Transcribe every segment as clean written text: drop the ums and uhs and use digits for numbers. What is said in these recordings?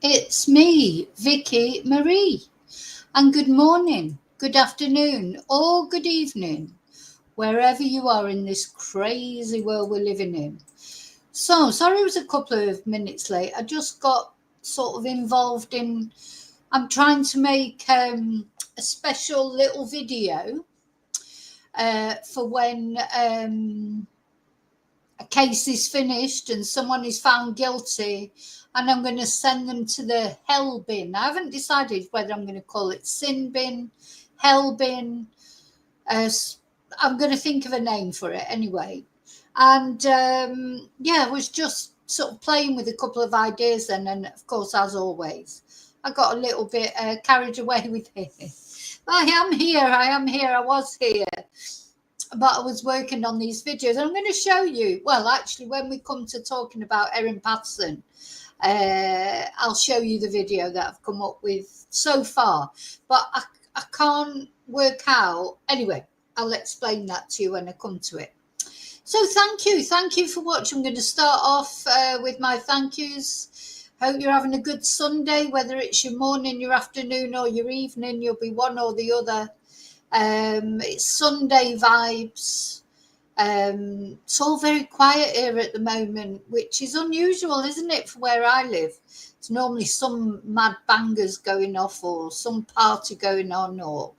It's me, Vicky Marie, and good morning, good afternoon, or good evening, wherever you are in this crazy world we're living in. So, sorry it was a couple of minutes late. I just got sort of involved in, I'm trying to make a special little video for when a case is finished and someone is found guilty, and I'm going to send them to the hell bin. I haven't decided whether I'm going to call it sin bin, hell bin. I'm going to think of a name for it anyway. And I was just sort of playing with a couple of ideas then, and of course, as always, I got a little bit carried away with it. But I am here, I was here. But I was working on these videos, and I'm going to show you. Well, actually, when we come to talking about Erin Patterson, I'll show you the video that I've come up with so far. But I can't work out. Anyway, I'll explain that to you when I come to it. So thank you for watching. I'm going to start off with my thank yous. Hope you're having a good Sunday, whether it's your morning, your afternoon, or your evening. You'll be one or the other. It's Sunday vibes. It's all very quiet here at the moment, which is unusual, isn't it, for where I live? It's normally some mad bangers going off, or some party going on, or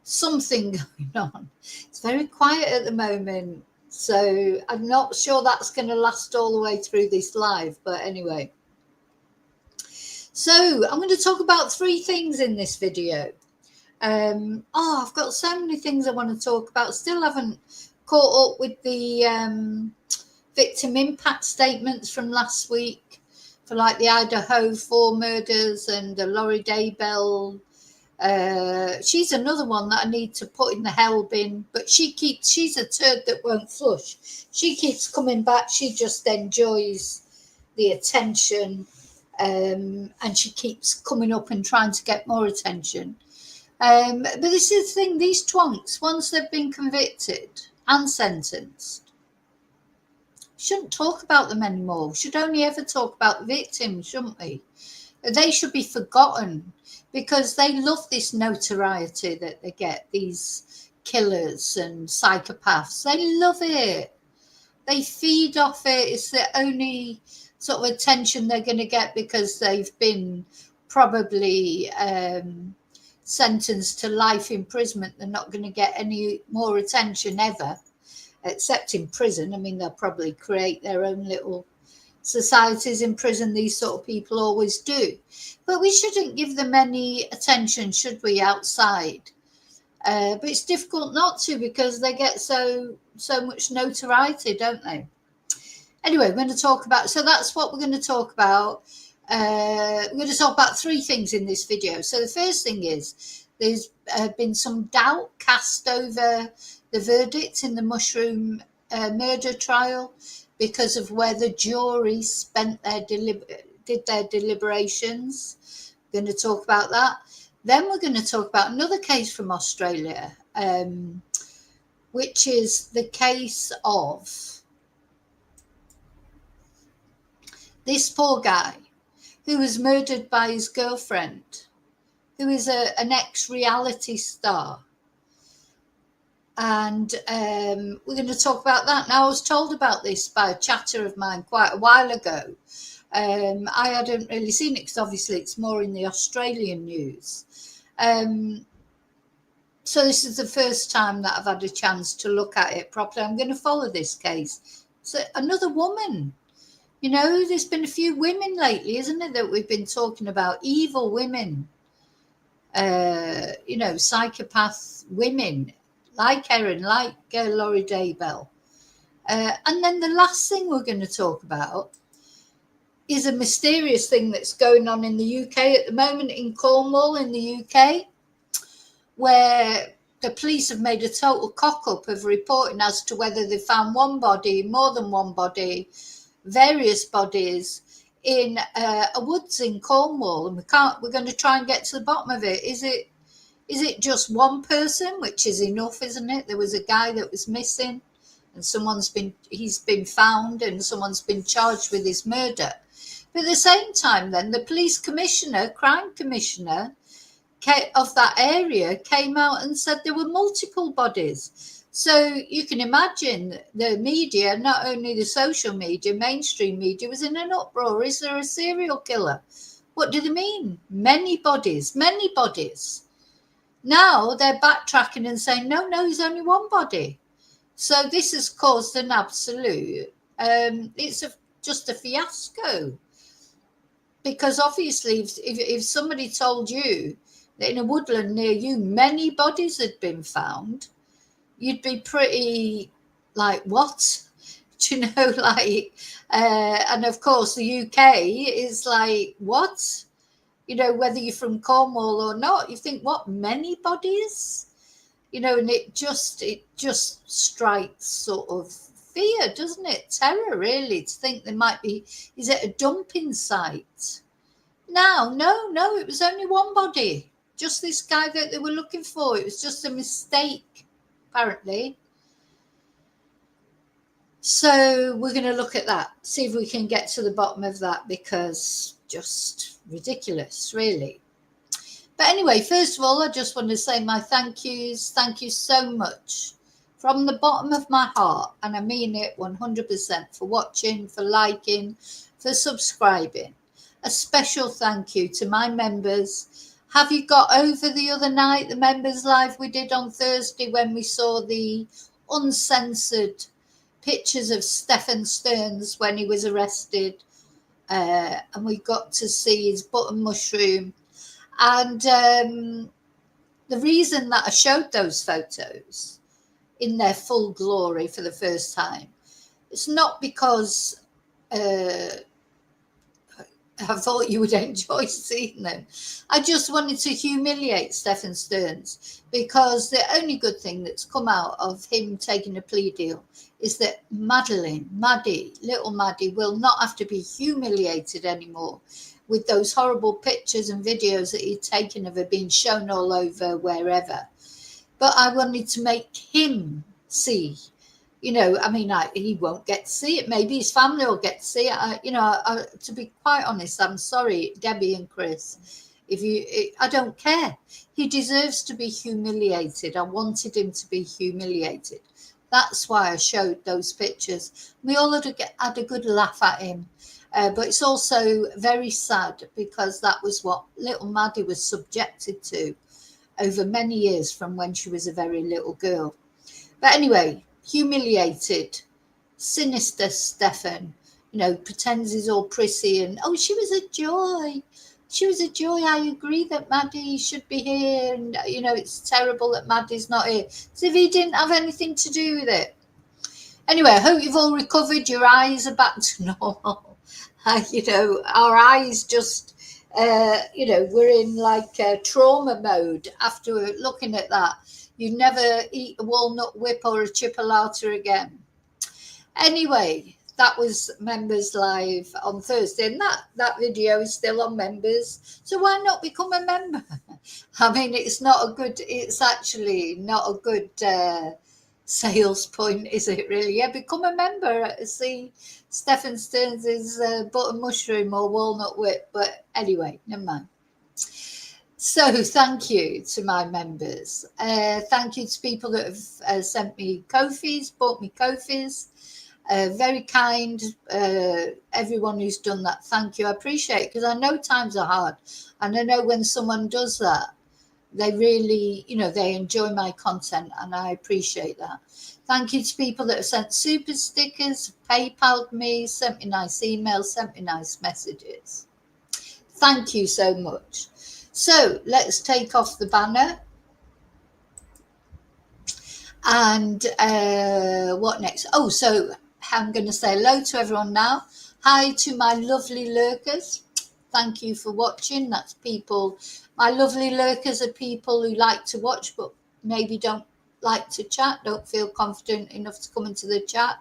something going on. It's very quiet at the moment, so I'm not sure that's going to last all the way through this live, but anyway. So I'm going to talk about 3 things in this video. I've got so many things I want to talk about. Still haven't caught up with the victim impact statements from last week for like the Idaho 4 murders and the Laurie Daybell. She's another one that I need to put in the hell bin, but she's a turd that won't flush. She keeps coming back. She just enjoys the attention, and she keeps coming up and trying to get more attention. But this is the thing, these twonks, once they've been convicted and sentenced, shouldn't talk about them anymore. We should only ever talk about the victims, shouldn't we? They should be forgotten, because they love this notoriety that they get, these killers and psychopaths. They love it. They feed off it. It's the only sort of attention they're going to get, because they've been probably sentenced to life imprisonment. They're not going to get any more attention ever, except in prison. I mean, they'll probably create their own little societies in prison. These sort of people always do. But we shouldn't give them any attention, should we, outside? But it's difficult not to, because they get so much notoriety, don't they? Anyway, we're going to talk about, so that's what we're going to talk about. We're going to talk about 3 things in this video. So the first thing is, there's been some doubt cast over the verdict in the Mushroom murder trial, because of where the jury spent did their deliberations. We're going to talk about that. Then we're going to talk about another case from Australia, which is the case of this poor guy who was murdered by his girlfriend, who is an ex-reality star. And we're going to talk about that. Now, I was told about this by a chatter of mine quite a while ago. I hadn't really seen it, because obviously it's more in the Australian news. So this is the first time that I've had a chance to look at it properly. I'm going to follow this case. So another woman. You know, there's been a few women lately, isn't it, that we've been talking about? Evil women, psychopath women, like Erin, like Laurie Daybell. And then the last thing we're going to talk about is a mysterious thing that's going on in the UK at the moment, in Cornwall in the UK, where the police have made a total cock-up of reporting as to whether they found one body, more than one body, various bodies in a woods in Cornwall, and we're going to try and get to the bottom of it. Is it just one person, which is enough, isn't it? There was a guy that was missing, and he's been found, and someone's been charged with his murder. But at the same time, then the police commissioner, crime commissioner of that area came out and said there were multiple bodies. So you can imagine the media, not only the social media, mainstream media, was in an uproar. Is there a serial killer? What do they mean? Many bodies, many bodies. Now they're backtracking and saying, no, there's only one body. So this has caused an absolute, it's just a fiasco. Because obviously, if somebody told you that in a woodland near you, many bodies had been found, you'd be pretty like, what? Do you know, like, and of course, the UK is like, what? You know, whether you're from Cornwall or not, you think, what, many bodies? You know, and it just strikes sort of fear, doesn't it? Terror, really, to think there might be, is it a dumping site? No, it was only one body. Just this guy that they were looking for. It was just a mistake, apparently. So we're going to look at that, see if we can get to the bottom of that, because just ridiculous, really. But anyway, first of all, I just want to say my thank yous. Thank you so much from the bottom of my heart, and I mean it 100%, for watching, for liking, for subscribing. A special thank you to my members. Have you got over the other night, the members live we did on Thursday, when we saw the uncensored pictures of Stephen Stearns when he was arrested, and we got to see his button mushroom. And the reason that I showed those photos in their full glory for the first time, it's not because I thought you would enjoy seeing them. I just wanted to humiliate Stephen Stearns, because the only good thing that's come out of him taking a plea deal is that little Maddie, will not have to be humiliated anymore with those horrible pictures and videos that he'd taken of her being shown all over wherever. But I wanted to make him see. You know, I mean, he won't get to see it. Maybe his family will get to see it. To be quite honest, I'm sorry, Debbie and Chris. I don't care. He deserves to be humiliated. I wanted him to be humiliated. That's why I showed those pictures. We all had a good laugh at him. But it's also very sad, because that was what little Maddie was subjected to over many years, from when she was a very little girl. But anyway, humiliated, sinister Stephen, pretends he's all prissy and, oh, she was a joy. She was a joy. I agree that Maddie should be here. And, it's terrible that Maddie's not here. As if he didn't have anything to do with it. Anyway, I hope you've all recovered. Your eyes are back to normal. Our eyes just, we're in like trauma mode after looking at that. You never eat a walnut whip or a chipolata again. Anyway, that was Members Live on Thursday, and that video is still on Members. So why not become a member? I mean, it's actually not a good sales point, is it really? Yeah, become a member. See Stephen Stearns' button mushroom or walnut whip. But anyway, never mind. So thank you to my members. Thank you to people that have sent me Ko-fis, bought me Ko-fis. Very kind. Everyone who's done that, thank you. I appreciate it, because I know times are hard. And I know when someone does that, they really, they enjoy my content, and I appreciate that. Thank you to people that have sent super stickers, PayPal'd me, sent me nice emails, sent me nice messages. Thank you so much. So let's take off the banner. And what next? Oh, so I'm going to say hello to everyone now. Hi to my lovely lurkers. Thank you for watching. That's people. My lovely lurkers are people who like to watch but maybe don't like to chat, don't feel confident enough to come into the chat.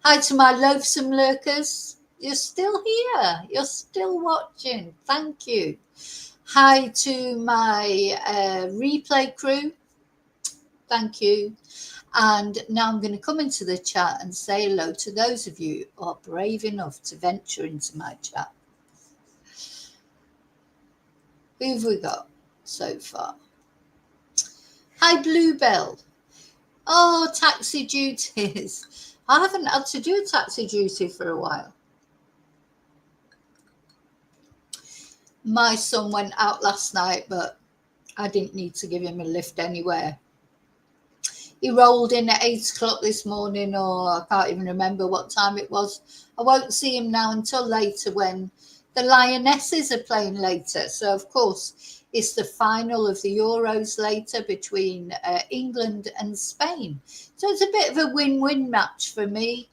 Hi to my loathsome lurkers. You're still here. You're still watching. Thank you. Hi to my replay crew. Thank you. And now I'm going to come into the chat and say hello to those of you who are brave enough to venture into my chat. Who've we got so far? Hi, Bluebell. Oh, taxi duties. I haven't had to do taxi duty for a while. My son went out last night, but I didn't need to give him a lift anywhere. He rolled in at 8 o'clock this morning, or I can't even remember what time it was. I won't see him now until later when the Lionesses are playing later. So, of course, it's the final of the Euros later between England and Spain. So it's a bit of a win-win match for me.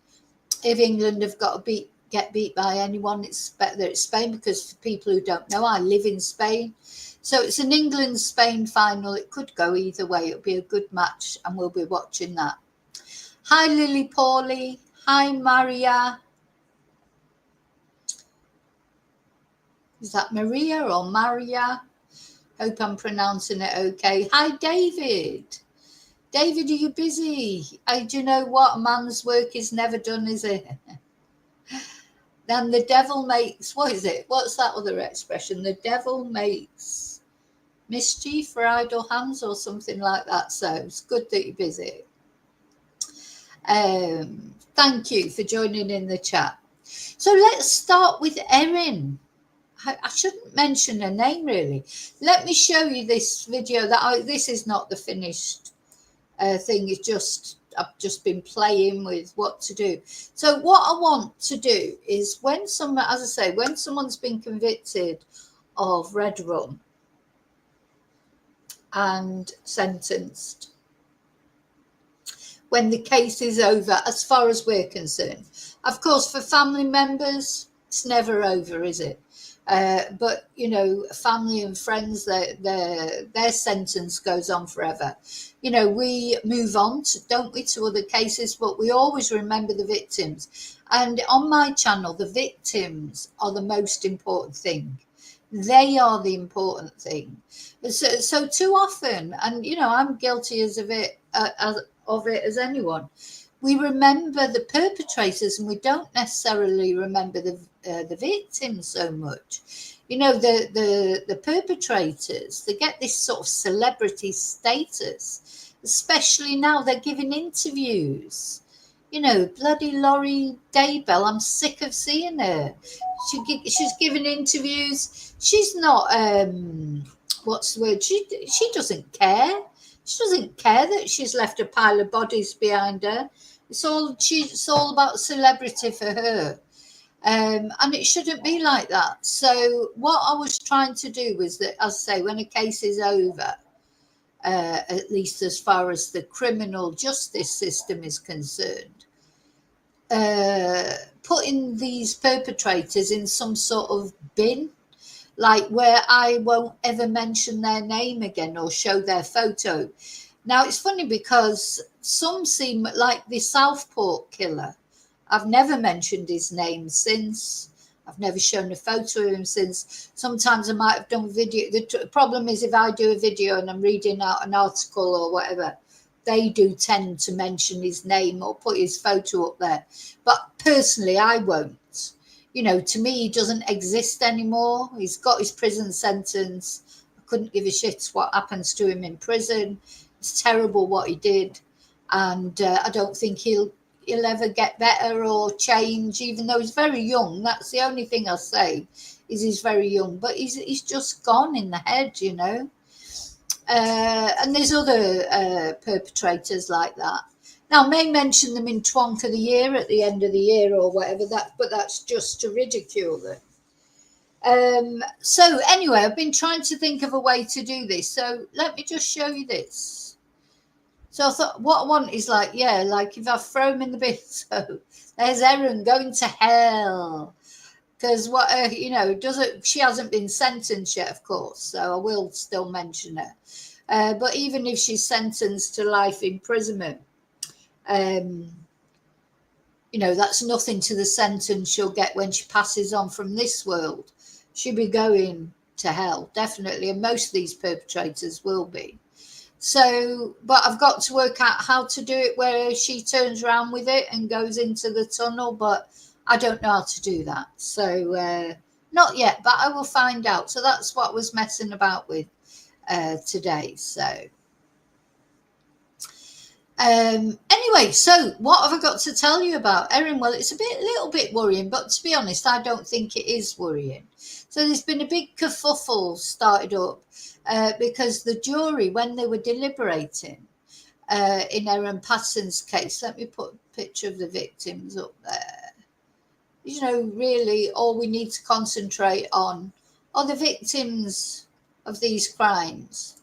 If England have got to get beat by anyone, it's better it's Spain, because for people who don't know, I live in Spain. So it's an England-Spain final. It could go either way. It'll be a good match, and we'll be watching that. Hi, Lily Paulie. Hi, Maria. Is that Maria or Maria? Hope I'm pronouncing it okay. Hi, David. David, are you busy? Do you know what? A man's work is never done, is it? Then the devil makes, what is it? What's that other expression? The devil makes mischief for idle hands, or something like that. So it's good that you're busy. Thank you for joining in the chat. So let's start with Erin. I shouldn't mention her name, really. Let me show you this video. This is not the finished thing. It's just, I've just been playing with what to do. So what I want to do is, when someone, as I say, when someone's been convicted of red rum and sentenced, when the case is over, as far as we're concerned. Of course, for family members, it's never over, is it? But, you know, family and friends, their sentence goes on forever. You know, we move on, don't we, to other cases, but we always remember the victims. And on my channel, the victims are the most important thing. They are the important thing. So too often, and, you know, I'm guilty of it as anyone, we remember the perpetrators and we don't necessarily remember the victims so much. You know, the perpetrators, they get this sort of celebrity status, especially now they're giving interviews. You know, bloody Laurie Daybell, I'm sick of seeing her. She's giving interviews. She's not, what's the word? She doesn't care. She doesn't care that she's left a pile of bodies behind her. It's all about celebrity for her. And it shouldn't be like that. So what I was trying to do was that, as I say, when a case is over, at least as far as the criminal justice system is concerned, putting these perpetrators in some sort of bin, like where I won't ever mention their name again or show their photo. Now, it's funny because some seem like the Southport killer. I've never mentioned his name since. I've never shown a photo of him since. Sometimes I might have done a video. The problem is, if I do a video and I'm reading out an article or whatever, they do tend to mention his name or put his photo up there. But personally, I won't. You know, to me, he doesn't exist anymore. He's got his prison sentence. I couldn't give a shit what happens to him in prison. It's terrible what he did. And I don't think he'll ever get better or change, even though he's very young. That's the only thing I'll say, is he's very young. But he's just gone in the head, you know. And there's other perpetrators like that. Now, I may mention them in Twonk of the Year at the end of the year or whatever, but that's just to ridicule them. So anyway, I've been trying to think of a way to do this. So let me just show you this. So I thought, what I want is like if I throw him in the bin. So there's Erin going to hell. Because she hasn't been sentenced yet, of course. So I will still mention her. But even if she's sentenced to life imprisonment, that's nothing to the sentence she'll get when she passes on from this world. She'll be going to hell, definitely, and most of these perpetrators will be. So, but I've got to work out how to do it where she turns around with it and goes into the tunnel, but I don't know how to do that. So Not yet, but I will find out. So that's what I was messing about with today. So anyway, so what have I got to tell you about Erin? Well, it's a little bit worrying, but to be honest, I don't think it is worrying. So there's been a big kerfuffle started up because the jury, when they were deliberating in Erin Patterson's case, let me put a picture of the victims up there. You know, really, all we need to concentrate on are the victims of these crimes.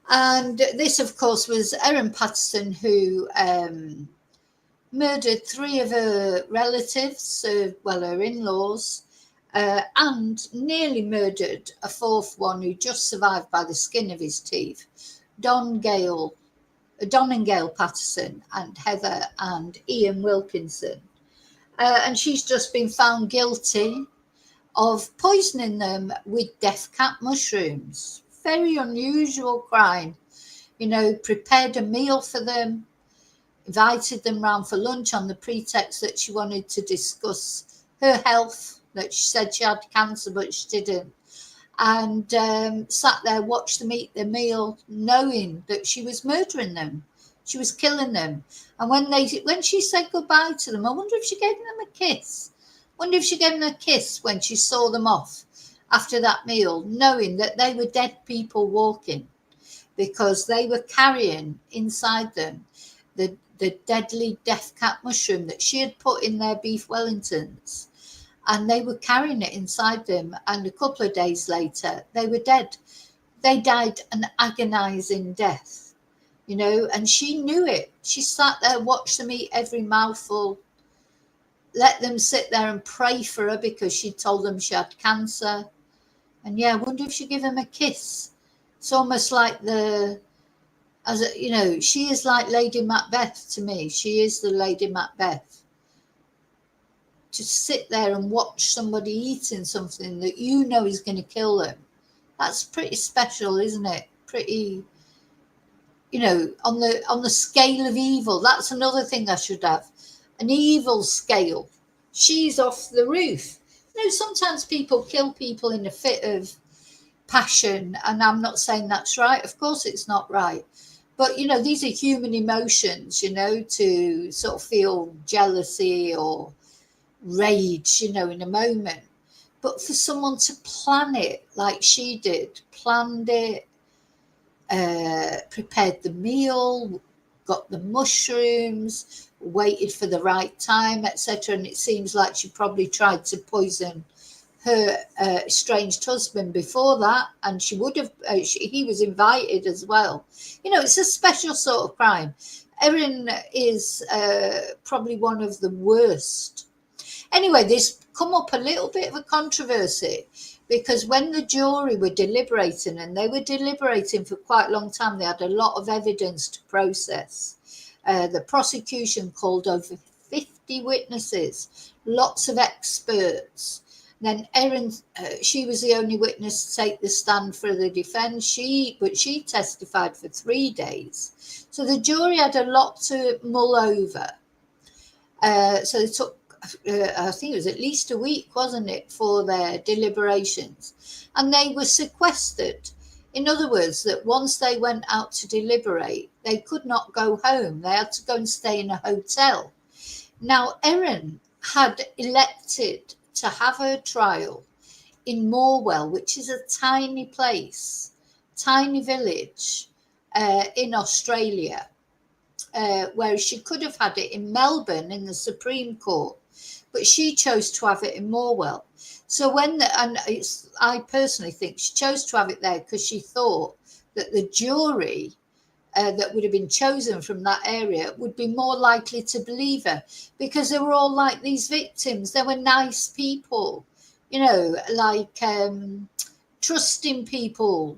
And this, of course, was Erin Patterson, who murdered 3 of her relatives, her in-laws, and nearly murdered a 4th one who just survived by the skin of his teeth, Don and Gail Patterson, and Heather and Ian Wilkinson. And she's just been found guilty of poisoning them with death cap mushrooms. Very unusual crime. You know, prepared a meal for them, invited them round for lunch on the pretext that she wanted to discuss her health, that she said she had cancer, but she didn't. And sat there, watched them eat their meal, knowing that she was murdering them. She was killing them. And when she said goodbye to them, I wonder if she gave them a kiss. Wonder if she gave them a kiss when she saw them off after that meal, knowing that they were dead people walking, because they were carrying inside them the deadly death cap mushroom that she had put in their beef Wellingtons. And they were carrying it inside them. And a couple of days later, they were dead. They died an agonizing death, you know, and she knew it. She sat there, watched them eat every mouthful, let them sit there and pray for her because she told them she had cancer. And yeah, I wonder if she gave him a kiss. It's almost like she is like Lady Macbeth to me. She is the Lady Macbeth. To sit there and watch somebody eating something that you know is going to kill them, that's pretty special, isn't it? Pretty, you know, on the scale of evil. That's another thing I should have. An evil scale. She's off the roof. You know, sometimes people kill people in a fit of passion, and I'm not saying that's right. Of course it's not right. But, you know, these are human emotions, you know, to sort of feel jealousy or rage, you know, in a moment. But for someone to plan it like she did, planned it, prepared the meal, got the mushrooms, waited for the right time, etc. And it seems like she probably tried to poison her estranged husband before that, and she would have. He was invited as well. You know, it's a special sort of crime. Erin is probably one of the worst. Anyway, this come up a little bit of a controversy, because when the jury were deliberating, and they were deliberating for quite a long time, they had a lot of evidence to process. The prosecution called over 50 witnesses, lots of experts. Then Erin, she was the only witness to take the stand for the defence. But she testified for 3 days. So the jury had a lot to mull over. So it took, I think it was at least a week, wasn't it, for their deliberations. And they were sequestered. In other words, that once they went out to deliberate, they could not go home. They had to go and stay in a hotel. Now, Erin had elected to have her trial in Cornwall, which is a tiny place, tiny village in Australia, where she could have had it in Melbourne in the Supreme Court, but she chose to have it in Cornwall. So I personally think she chose to have it there because she thought that the jury that would have been chosen from that area would be more likely to believe her, because they were all like these victims. They were nice people, you know, like trusting people,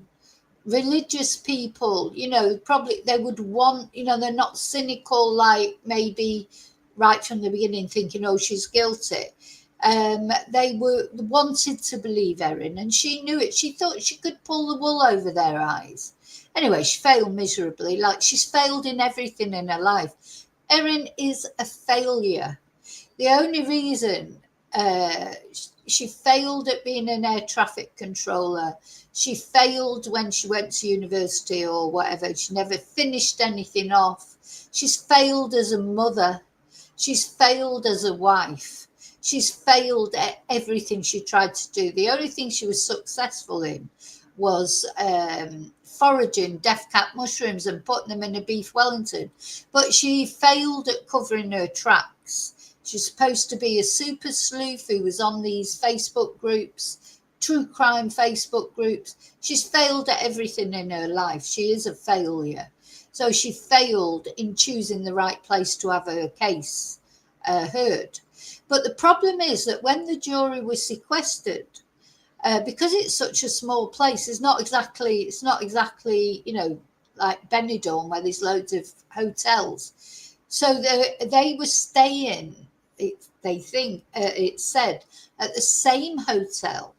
religious people, you know, probably they would want, you know, they're not cynical, like maybe right from the beginning thinking, oh, she's guilty. They wanted to believe Erin, and she knew it. She thought she could pull the wool over their eyes. Anyway, she failed miserably, like she's failed in everything in her life. Erin is a failure. The only reason she failed at being an air traffic controller. She failed when she went to university or whatever. She never finished anything off. She's failed as a mother. She's failed as a wife. She's failed at everything she tried to do. The only thing she was successful in was foraging death cap mushrooms and putting them in a beef Wellington. But she failed at covering her tracks. She's supposed to be a super sleuth who was on these Facebook groups, true crime Facebook groups. She's failed at everything in her life. She is a failure. So she failed in choosing the right place to have her case heard. But the problem is that when the jury was sequestered, because it's such a small place, it's not exactly, like Benidorm where there's loads of hotels. So they were staying, it said, at the same hotel.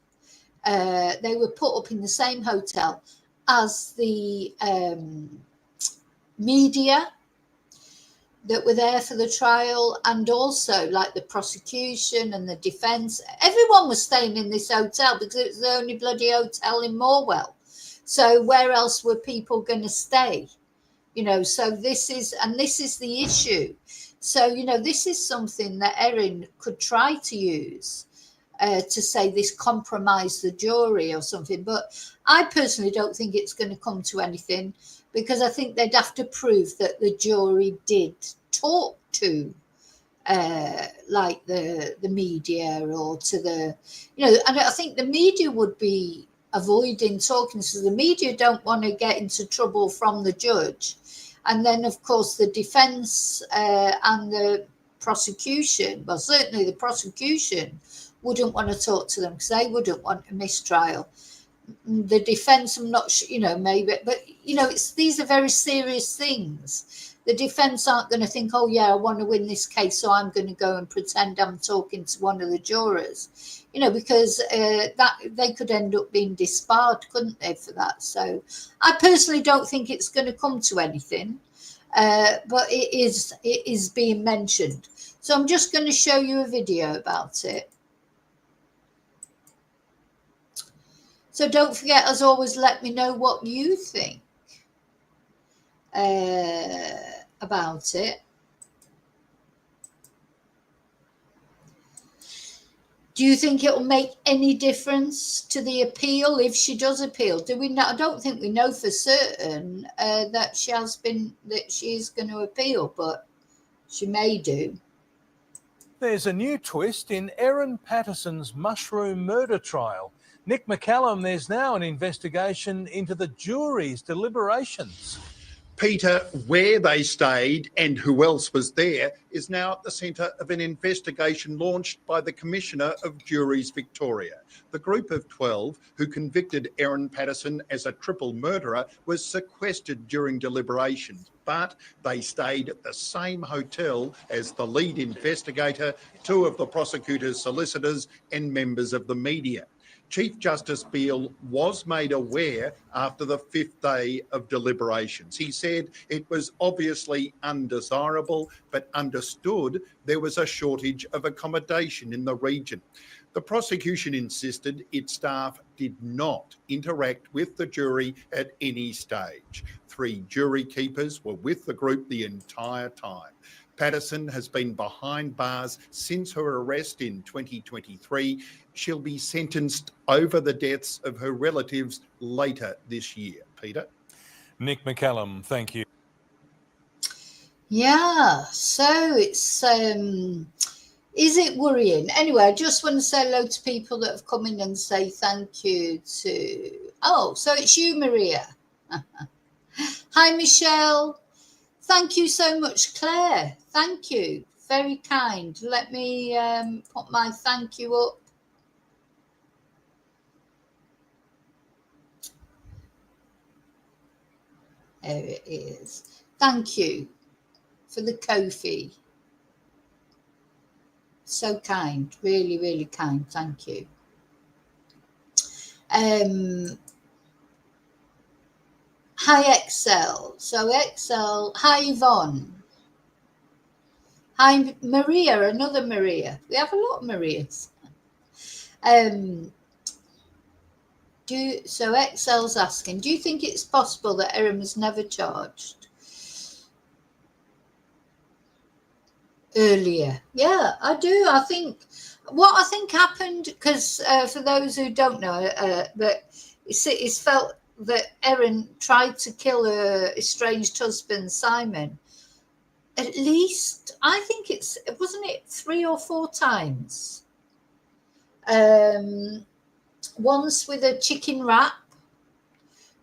They were put up in the same hotel as the media that were there for the trial, and also like the prosecution and the defense. Everyone was staying in this hotel because it was the only bloody hotel in Morwell. So where else were people going to stay? So this is the issue. So, this is something that Erin could try to use to say this compromised the jury or something. But I personally don't think it's going to come to anything, because I think they'd have to prove that the jury did talk to like the media or to the, and I think the media would be avoiding talking, so the media don't want to get into trouble from the judge. And then, of course, the defense and the prosecution, well, certainly the prosecution wouldn't want to talk to them because they wouldn't want a mistrial. The defense, I'm not sure, maybe, but, these are very serious things. The defense aren't going to think, oh, yeah, I want to win this case, so I'm going to go and pretend I'm talking to one of the jurors, because that they could end up being disbarred, couldn't they, for that? So I personally don't think it's going to come to anything, but it is being mentioned. So I'm just going to show you a video about it. So don't forget, as always, let me know what you think about it. Do you think it will make any difference to the appeal if she does appeal? Do we know? I don't think we know for certain that she is going to appeal, but she may do. There's a new twist in Erin Patterson's mushroom murder trial. Nick McCallum, there's now an investigation into the jury's deliberations. Peter, where they stayed and who else was there is now at the centre of an investigation launched by the Commissioner of Juries Victoria. The group of 12 who convicted Erin Patterson as a triple murderer was sequestered during deliberations, but they stayed at the same hotel as the lead investigator, two of the prosecutor's solicitors and members of the media. Chief Justice Beale was made aware after the fifth day of deliberations. He said it was obviously undesirable, but understood there was a shortage of accommodation in the region. The prosecution insisted its staff did not interact with the jury at any stage. 3 jury keepers were with the group the entire time. Patterson has been behind bars since her arrest in 2023. She'll be sentenced over the deaths of her relatives later this year. Peter? Nick McCallum, thank you. Yeah, so it's, is it worrying? Anyway, I just want to say hello to people that have come in and say thank you to, oh, so it's you, Maria. Hi, Michelle. Thank you so much, Claire. Thank you. Very kind. Let me put my thank you up. There it is. Thank you for the Ko-fi. So kind. Really, really kind. Thank you. Hi, Excel. So Excel, hi, Yvonne. Hi, Maria, another Maria. We have a lot of Marias. So Excel's asking, do you think it's possible that Erin was never charged earlier? Yeah, I do. I think what I think happened, because for those who don't know, but it's felt that Erin tried to kill her estranged husband Simon. At least, I think wasn't it 3 or 4 times? Once with a chicken wrap,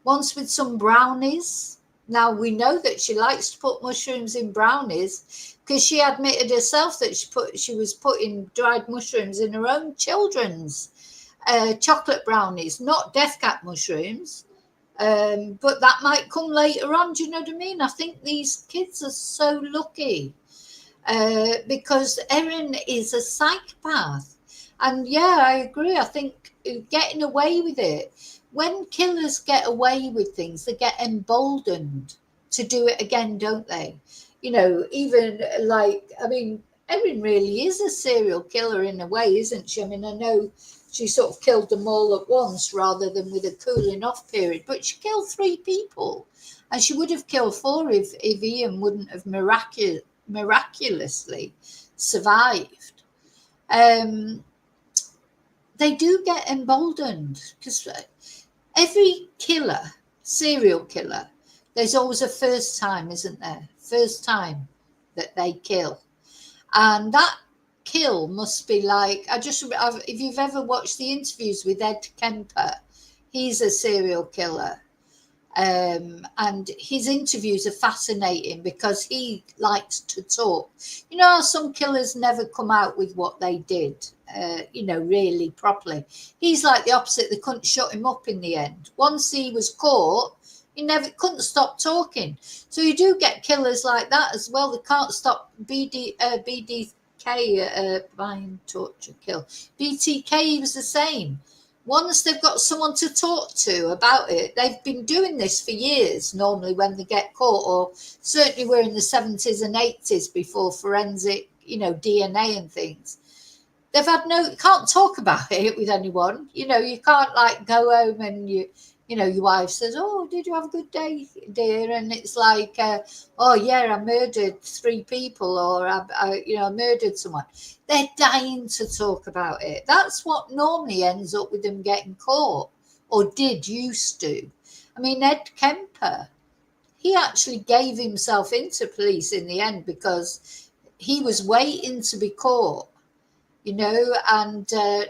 once with some brownies. Now, we know that she likes to put mushrooms in brownies because she admitted herself that she was putting dried mushrooms in her own children's chocolate brownies, not death cap mushrooms. But that might come later on. Do you know what I mean? I think these kids are so lucky because Erin is a psychopath. And yeah, I agree. I think getting away with it, when killers get away with things, they get emboldened to do it again, don't they? You know, even like, I mean, Erin really is a serial killer in a way, isn't she? I mean, I know she sort of killed them all at once rather than with a cooling off period, but she killed 3 people, and she would have killed 4 if Ian wouldn't have miraculously survived. They do get emboldened because every killer, serial killer, there's always a first time, isn't there? First time that they kill. And that kill must be like, if you've ever watched the interviews with Ed Kemper, he's a serial killer. And his interviews are fascinating because he likes to talk. You know how some killers never come out with what they did, really properly. He's like the opposite. They couldn't shut him up in the end. Once he was caught, he couldn't stop talking. So you do get killers like that as well. They can't stop. BDK, bind, torture, kill. BTK was the same. Once they've got someone to talk to about it, they've been doing this for years, normally when they get caught, or certainly we're in the 70s and 80s before forensic, DNA and things. They've had you can't talk about it with anyone. You can't like go home and your wife says, oh, did you have a good day, dear? And it's like, oh yeah, I murdered 3 people, or I murdered someone. They're dying to talk about it. That's what normally ends up with them getting caught, or used to. I mean, Ed Kemper, he actually gave himself into police in the end because he was waiting to be caught. And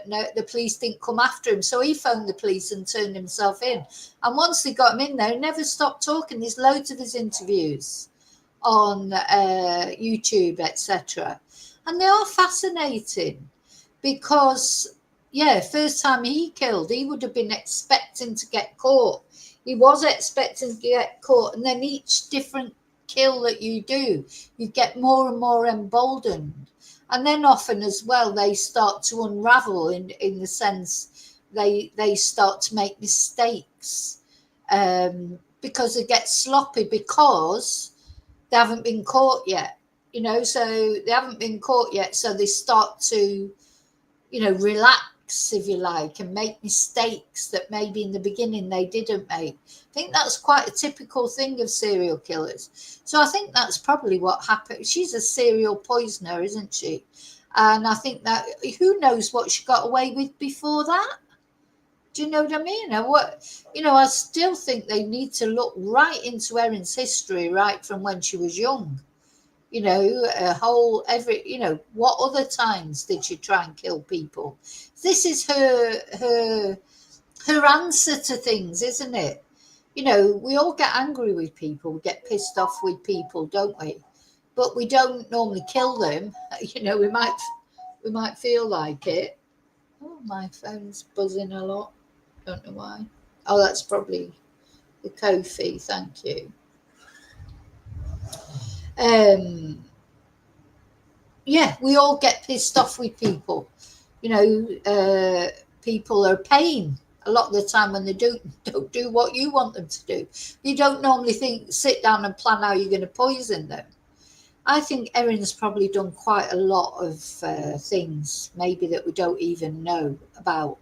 no, the police didn't come after him. So he phoned the police and turned himself in. And once they got him in there, he never stopped talking. There's loads of his interviews on YouTube, etc. And they are fascinating because, first time he killed, he would have been expecting to get caught. He was expecting to get caught. And then each different kill that you do, you get more and more emboldened. And then often as well, they start to unravel in the sense they start to make mistakes because they get sloppy because they haven't been caught yet. So they haven't been caught yet. So they start to, relax, if you like, and make mistakes that maybe in the beginning they didn't make. I think that's quite a typical thing of serial killers. So I think that's probably what happened. She's a serial poisoner, isn't she? And I think that who knows what she got away with before that? Do you know what I mean? I still think they need to look right into Erin's history, right from when she was young. What other times did she try and kill people? This is her answer to things, isn't it? We all get angry with people, we get pissed off with people, don't we? But we don't normally kill them. We might feel like it. Oh, my phone's buzzing a lot. Don't know why. Oh, that's probably the Ko-fi. Thank you. We all get pissed off with people. People are a pain a lot of the time when they don't do what you want them to do. You don't normally sit down and plan how you're going to poison them. I think Erin's probably done quite a lot of things maybe that we don't even know about.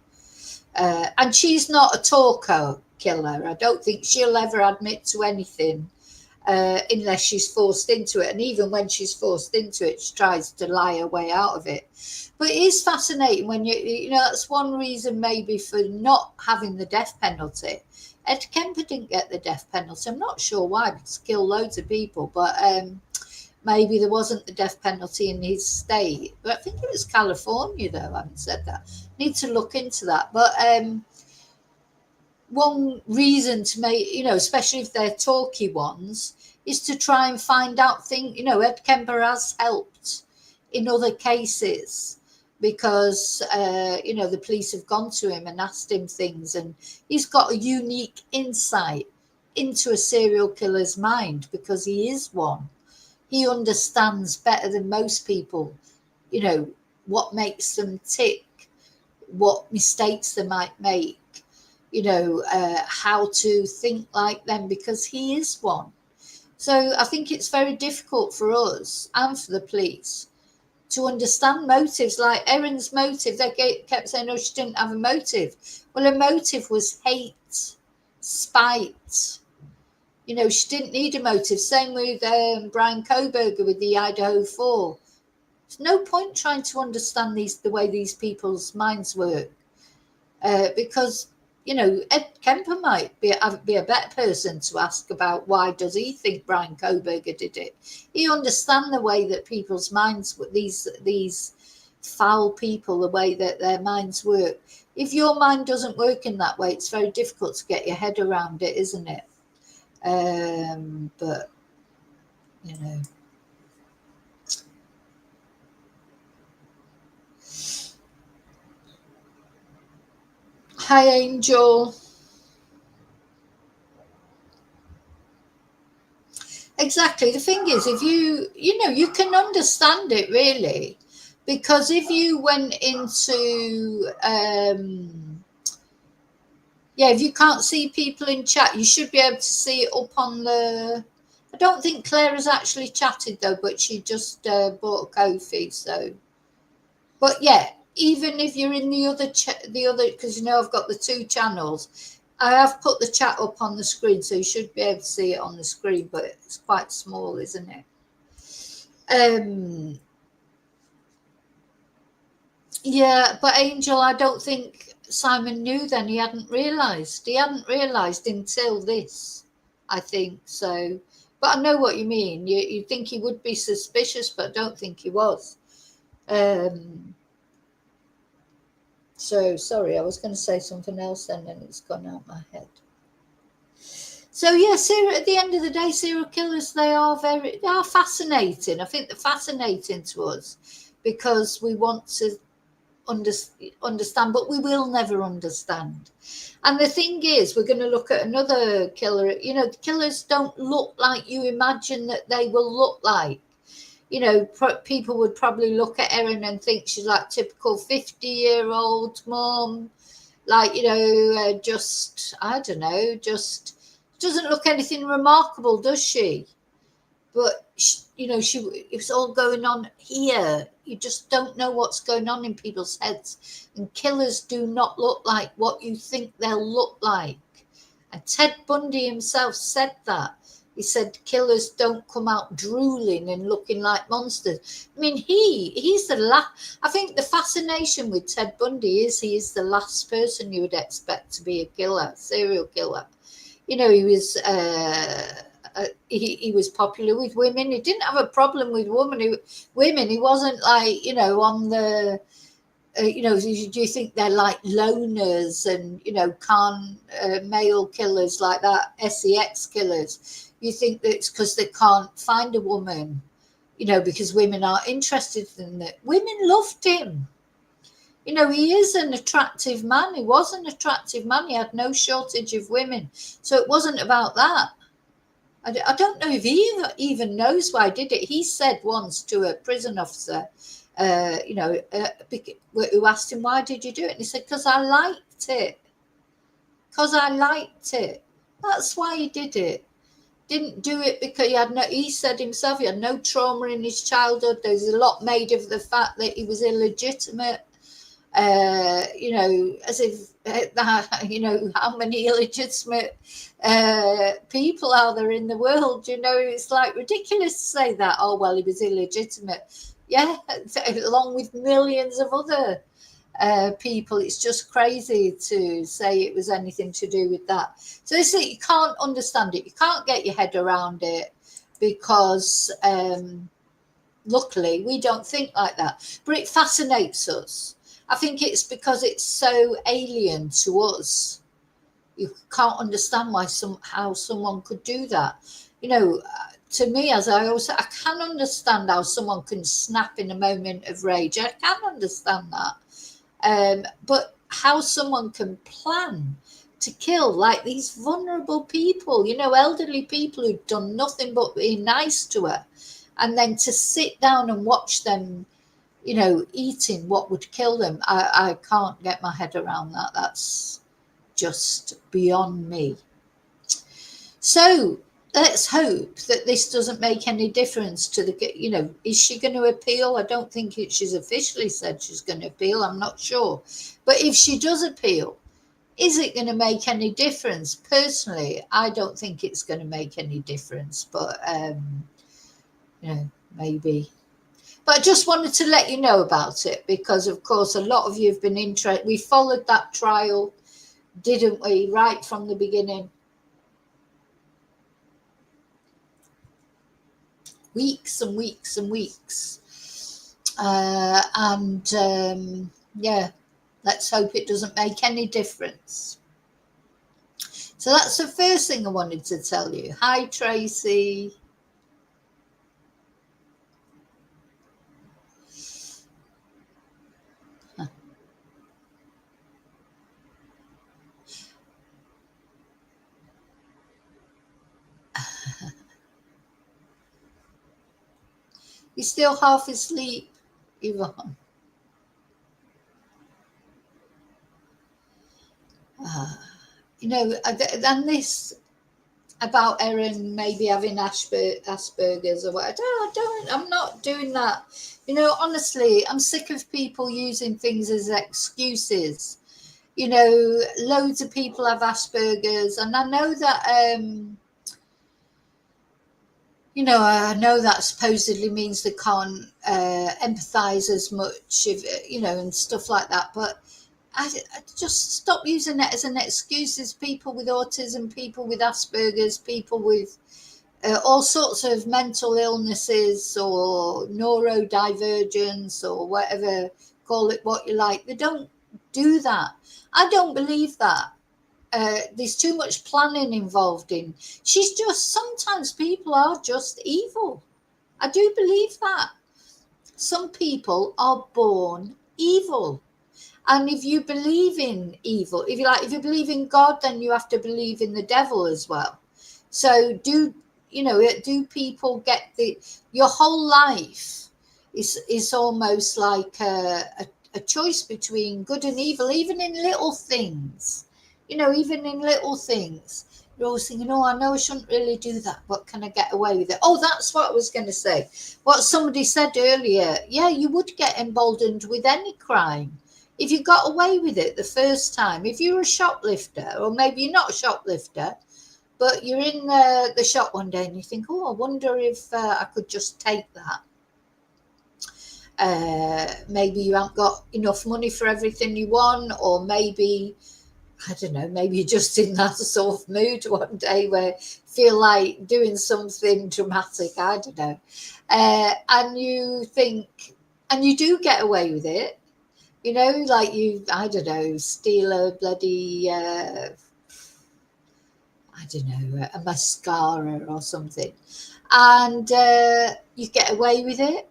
And she's not a talker killer. I don't think she'll ever admit to anything unless she's forced into it. And even when she's forced into it, she tries to lie her way out of it. But it is fascinating when you know, that's one reason maybe for not having the death penalty. Ed Kemper didn't get the death penalty. I'm not sure why, because he killed loads of people. But maybe there wasn't the death penalty in his state. But I think it was California, though. I haven't said that. Need to look into that. But one reason to make, you know, especially if they're talky ones, is to try and find out things. You know, Ed Kemper has helped in other cases because, you know, the police have gone to him and asked him things, and he's got a unique insight into a serial killer's mind because he is one. He understands better than most people, you know, what makes them tick, what mistakes they might make, you know, how to think like them, because he is one. So I think it's very difficult for us and for the police to understand motives. Like Erin's motive, they kept saying, oh, she didn't have a motive. Well, her motive was hate, spite. You know, she didn't need a motive. Same with Brian Koberger with the Idaho 4. There's no point trying to understand the way these people's minds work, because, you know, Ed Kemper might be a better person to ask about why does he think Brian Koberger did it. He understands the way that people's minds, these foul people, the way that their minds work. If your mind doesn't work in that way, it's very difficult to get your head around it, isn't it? But, you know. Hi, Angel. Exactly. The thing is, if you know, you can understand it really, because if you went into, if you can't see people in chat, you should be able to see it up on the. I don't think Claire has actually chatted though, but she just bought a coffee. So, but yeah, even if you're in the other, because you know I've got the two channels. I have put the chat up on the screen, so you should be able to see it on the screen, but it's quite small, isn't it? Yeah, but Angel, I don't think Simon knew then. He hadn't realised. He hadn't realised until this, I think. So, but I know what you mean. You think he would be suspicious, but I don't think he was. So, sorry, I was going to say something else then, and it's gone out my head. So, yeah, at the end of the day, serial killers, they are fascinating. I think they're fascinating to us because we want to understand, but we will never understand. And the thing is, we're going to look at another killer. You know, the killers don't look like you imagine that they will look like. You know, people would probably look at Erin and think she's like typical 50-year-old mom, like, you know, just, I don't know, just doesn't look anything remarkable, does she? But, you know, it's all going on here. You just don't know what's going on in people's heads. And killers do not look like what you think they'll look like. And Ted Bundy himself said that. He said killers don't come out drooling and looking like monsters. I mean, he's the last. I think the fascination with Ted Bundy is he is the last person you would expect to be a killer, serial killer. You know, he was he was popular with women. He didn't have a problem with women. He wasn't like, you know, on the. You know, do you think they're like loners and, you know, male killers like that, sex killers? You think that it's because they can't find a woman, you know, because women are interested in it. Women loved him. You know, he is an attractive man. He was an attractive man. He had no shortage of women. So it wasn't about that. I don't know if he even knows why I did it. He said once to a prison officer, you know, who asked him, why did you do it? And he said, because I liked it. Because I liked it. That's why he did it. didn't do it because he said himself he had no trauma in his childhood. There's a lot made of the fact that he was illegitimate. As if how many illegitimate people are there in the world? It's like ridiculous to say that. Oh, well, he was illegitimate. Yeah, along with millions of other people. It's just crazy to say it was anything to do with that. So you can't understand it. You can't get your head around it because luckily we don't think like that. But it fascinates us. I think it's because it's so alien to us. You can't understand how someone could do that. To me, as I always say, I can understand how someone can snap in a moment of rage. I can understand that. But how someone can plan to kill like these vulnerable people, elderly people who've done nothing but be nice to her, and then to sit down and watch them eating what would kill them. I can't get my head around that. That's just beyond me. So let's hope that this doesn't make any difference to is she going to appeal? I don't think she's officially said she's going to appeal. I'm not sure. But if she does appeal, is it going to make any difference? Personally, I don't think it's going to make any difference, but maybe. But I just wanted to let you know about it because, of course, a lot of you have been interested. We followed that trial, didn't we, right from the beginning? Weeks and weeks and weeks. Yeah, let's hope it doesn't make any difference. So that's the first thing I wanted to tell you. Hi, Tracy. You're still half asleep, Yvonne. And this about Erin maybe having Asperger's or what. I'm not doing that. Honestly, I'm sick of people using things as excuses. Loads of people have Asperger's, and I know that I know that supposedly means they can't empathize as much, and stuff like that. But I just stop using it as an excuse. There's people with autism, people with Asperger's, people with all sorts of mental illnesses or neurodivergence or whatever, call it what you like. They don't do that. I don't believe that. There's too much planning involved in. Sometimes people are just evil. I do believe that. Some people are born evil. And if you believe in evil, if you believe in God, then you have to believe in the devil as well. So do people get your whole life is almost like a choice between good and evil, even in little things. Even in little things, you're always thinking, I know I shouldn't really do that, but can I get away with it? Oh, that's what I was going to say. What somebody said earlier, yeah, you would get emboldened with any crime. If you got away with it the first time, if you're a shoplifter, or maybe you're not a shoplifter, but you're in the shop one day and you think, I wonder if I could just take that. Maybe you haven't got enough money for everything you want, or maybe, I don't know, maybe you're just in that sort of mood one day where you feel like doing something dramatic, I don't know. And you think, and you do get away with it, like I don't know, steal a bloody, I don't know, a mascara or something. And you get away with it.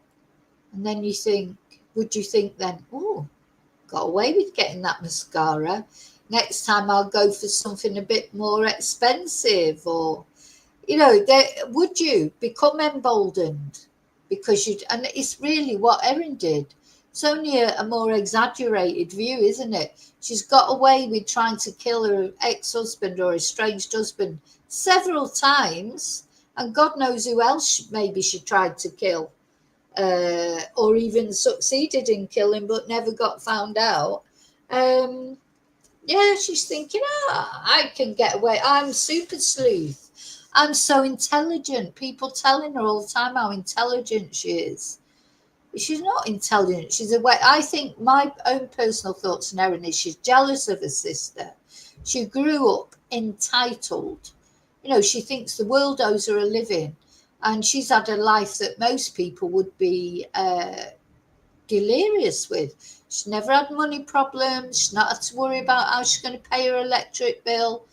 And then you think, would you think then, got away with getting that mascara? Next time I'll go for something a bit more expensive, or, would you become emboldened because and it's really what Erin did. It's only a more exaggerated view, isn't it? She's got away with trying to kill her ex-husband or estranged husband several times, and God knows who else maybe she tried to kill, or even succeeded in killing but never got found out. Yeah, she's thinking, I can get away. I'm super sleuth. I'm so intelligent. People telling her all the time how intelligent she is. She's not intelligent. She's away. I think my own personal thoughts on Erin is she's jealous of her sister. She grew up entitled. You know, she thinks the world owes her a living, and she's had a life that most people would be delirious with. She's never had money problems. She's not had to worry about how she's going to pay her electric bill.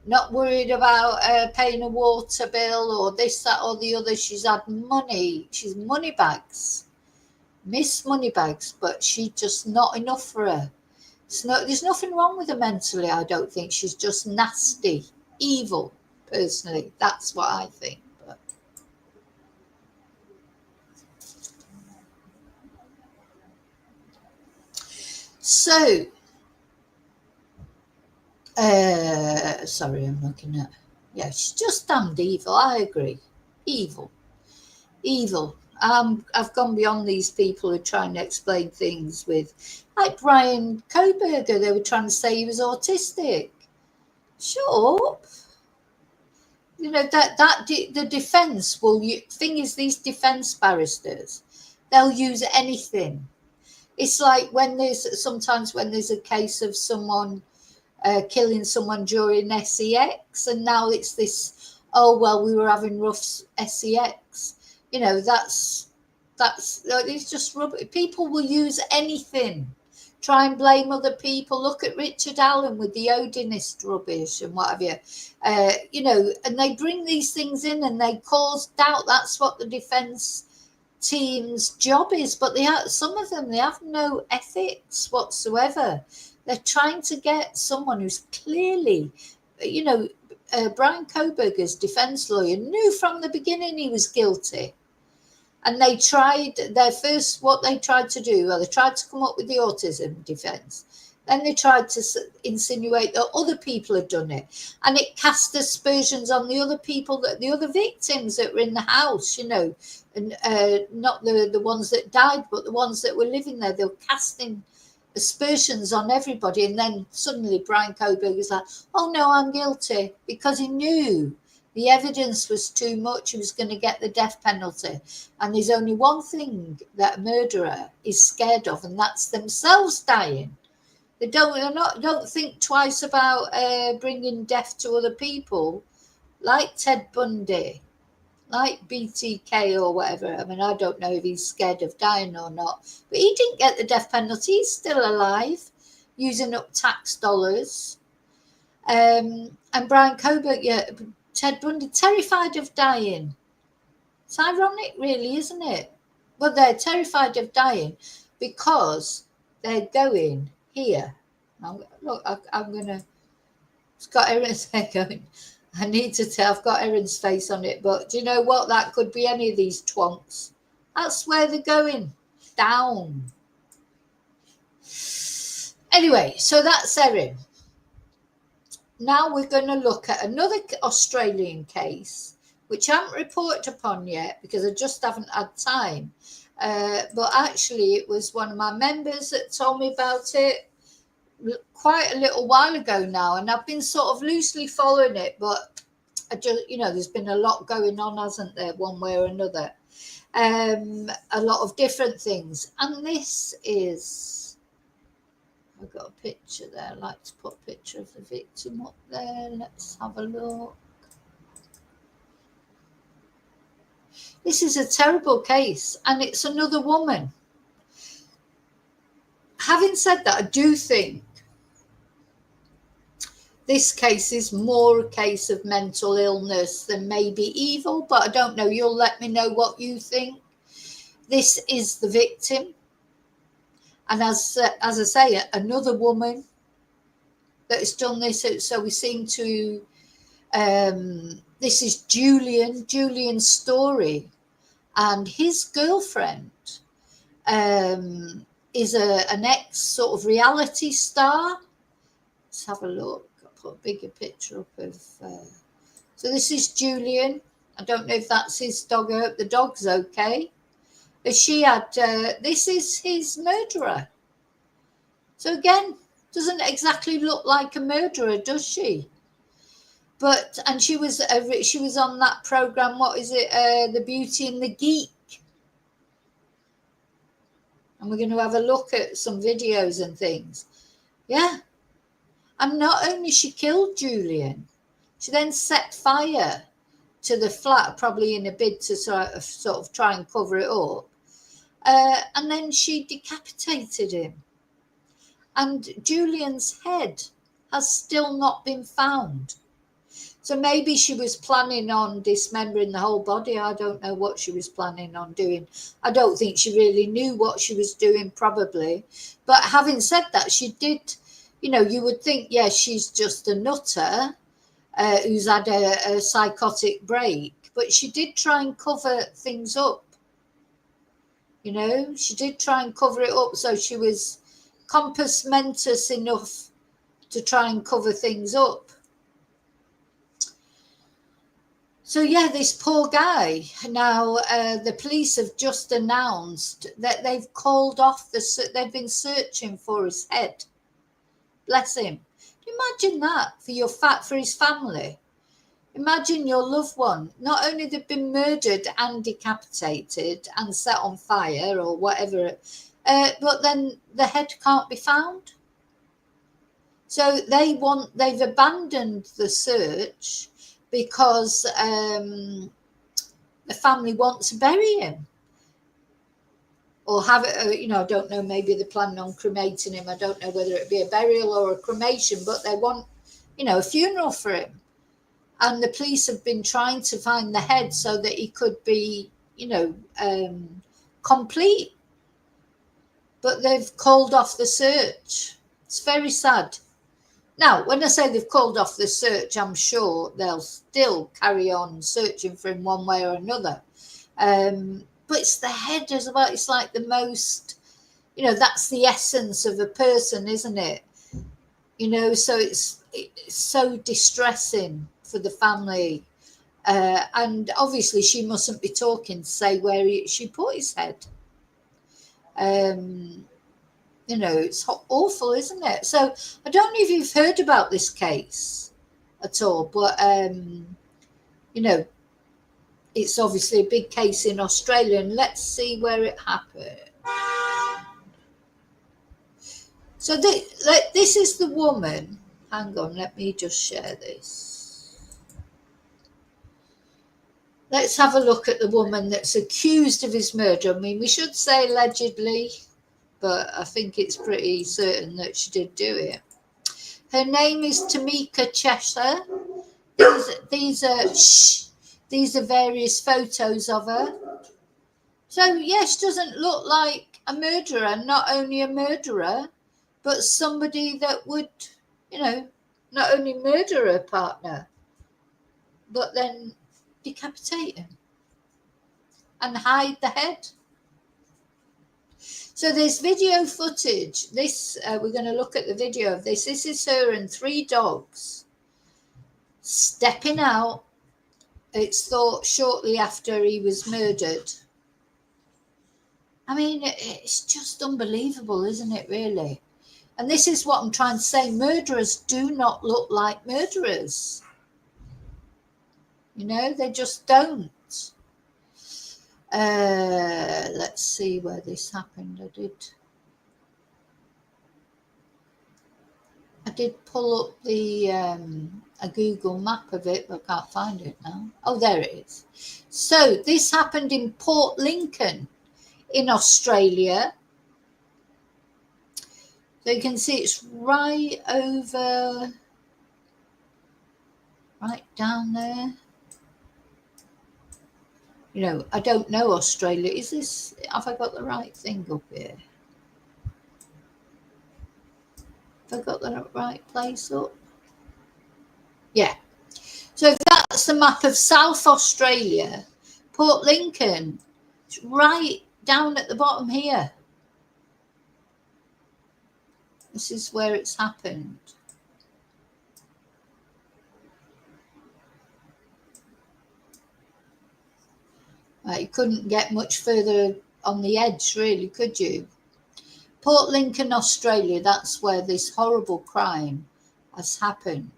Not worried about paying a water bill or this, that, or the other. She's had money. She's money bags. Miss Moneybags, but she's just not enough for her. There's nothing wrong with her mentally, I don't think. She's just nasty, evil, personally. That's what I think. But so, sorry, I'm looking at, yeah, she's just damned evil. I agree. Evil. I've gone beyond these people who are trying to explain things with, like Brian Koberger, they were trying to say he was autistic. Shut up. You know, the defence will, thing is, these defence barristers, they'll use anything. It's like sometimes when there's a case of someone killing someone during sex, and now it's this, oh, well, we were having rough sex. You know, that's it's just rubbish. People will use anything, try and blame other people. Look at Richard Allen with the Odinist rubbish and what have you. You know, and they bring these things in and they cause doubt. That's what the defence team's job is. But some of them, they have no ethics whatsoever. They're trying to get someone who's clearly, you know, Brian Koberger's defence lawyer knew from the beginning he was guilty. And they tried what they tried to do, well, they tried to come up with the autism defence. Then they tried to insinuate that other people had done it. And it cast aspersions on the other people, the other victims that were in the house, you know, and not the ones that died, but the ones that were living there. They were casting aspersions on everybody, and then suddenly Brian Koberger was like, oh no, I'm guilty, because he knew the evidence was too much. He was going to get the death penalty, and there's only one thing that a murderer is scared of, and that's themselves dying. They don't think twice about bringing death to other people, like Ted Bundy, like BTK or whatever. I mean, I don't know if he's scared of dying or not, but he didn't get the death penalty. He's still alive, using up tax dollars. And Brian Koberger, yeah, Ted Bundy, terrified of dying. It's ironic, really, isn't it? Well, they're terrified of dying because they're going here. Now, look, I'm going to... It's got Erin's there going... I need to tell, I've got Erin's face on it, but do you know what? That could be any of these twonks. That's where they're going. Down. Anyway, so that's Erin. Now we're going to look at another Australian case, which I haven't reported upon yet because I just haven't had time. But actually, it was one of my members that told me about it quite a little while ago now, and I've been sort of loosely following it, but I just, you know, there's been a lot going on, hasn't there, one way or another. A lot of different things. And this is, I've got a picture there. I like to put a picture of the victim up there. Let's have a look. This is a terrible case, and it's another woman. Having said that, I do think this case is more a case of mental illness than maybe evil, but I don't know. You'll let me know what you think. This is the victim. And as I say, another woman that has done this. So we seem to, this is Julian's story. And his girlfriend is an ex sort of reality star. Let's have a look. I'll put a bigger picture up of. So this is Julian. I don't know if that's his dog. I hope the dog's okay. But she had. This is his murderer. So again, doesn't exactly look like a murderer, does she? But and she was on that program. What is it? The Beauty and the Geek. And we're going to have a look at some videos and things. Yeah. And not only she killed Julian, she then set fire to the flat, probably in a bid to sort of try and cover it up. And then she decapitated him. And Julian's head has still not been found. So maybe she was planning on dismembering the whole body. I don't know what she was planning on doing. I don't think she really knew what she was doing, probably. But having said that, she did, you would think, yeah, she's just a nutter who's had a psychotic break. But she did try and cover things up. She did try and cover it up. So she was compos mentis enough to try and cover things up. So yeah, this poor guy. Now the police have just announced that they've called off they've been searching for his head. Bless him. Imagine that for his family. Imagine your loved one. Not only they've been murdered and decapitated and set on fire or whatever, but then the head can't be found. So they've abandoned the search because the family want to bury him or have it, I don't know, maybe they're planning on cremating him. I don't know whether it be a burial or a cremation, but they want, a funeral for him. And the police have been trying to find the head so that he could be, complete. But they've called off the search. It's very sad. Now, when I say they've called off the search, I'm sure they'll still carry on searching for him one way or another. But it's the head as well. It's like the most, that's the essence of a person, isn't it? So it's so distressing for the family. And obviously she mustn't be talking to say where she put his head. It's awful, isn't it? So I don't know if you've heard about this case at all, but, it's obviously a big case in Australia, and let's see where it happened. So this is the woman. Hang on, let me just share this. Let's have a look at the woman that's accused of his murder. I mean, we should say allegedly, but I think it's pretty certain that she did do it. Her name is Tamika Cheshire. These are various photos of her. So, yes, she doesn't look like a murderer, not only a murderer, but somebody that would, not only murder her partner, but then decapitate him and hide the head. So there's video footage. We're going to look at the video of this. This is her and 3 dogs stepping out. It's thought shortly after he was murdered. I mean, it's just unbelievable, isn't it, really? And this is what I'm trying to say. Murderers do not look like murderers. They just don't. Let's see where this happened. I did pull up the a Google map of it, but I can't find it now. Oh, there it is. So this happened in Port Lincoln in Australia. So you can see it's right down there. I don't know Australia. Have I got the right thing up here? Have I got the right place up? Yeah. So that's the map of South Australia. Port Lincoln. It's right down at the bottom here. This is where it's happened. You couldn't get much further on the edge, really, could you? Port Lincoln, Australia, that's where this horrible crime has happened.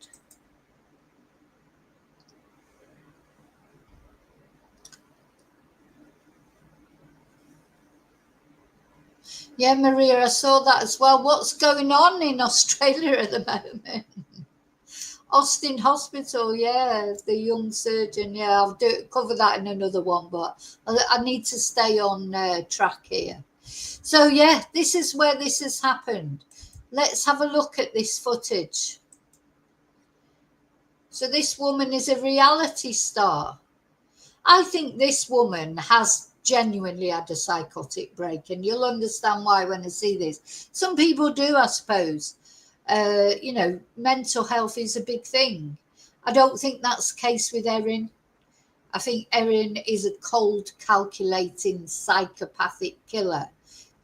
Yeah, Maria, I saw that as well. What's going on in Australia at the moment? Austin Hospital, yeah, the young surgeon. Yeah, I'll cover that in another one, but I need to stay on track here. So, yeah, this is where this has happened. Let's have a look at this footage. So this woman is a reality star. I think this woman has genuinely had a psychotic break, and you'll understand why when I see this. Some people do, I suppose. You know, mental health is a big thing. I don't think that's the case with Erin. I think Erin is a cold, calculating, psychopathic killer.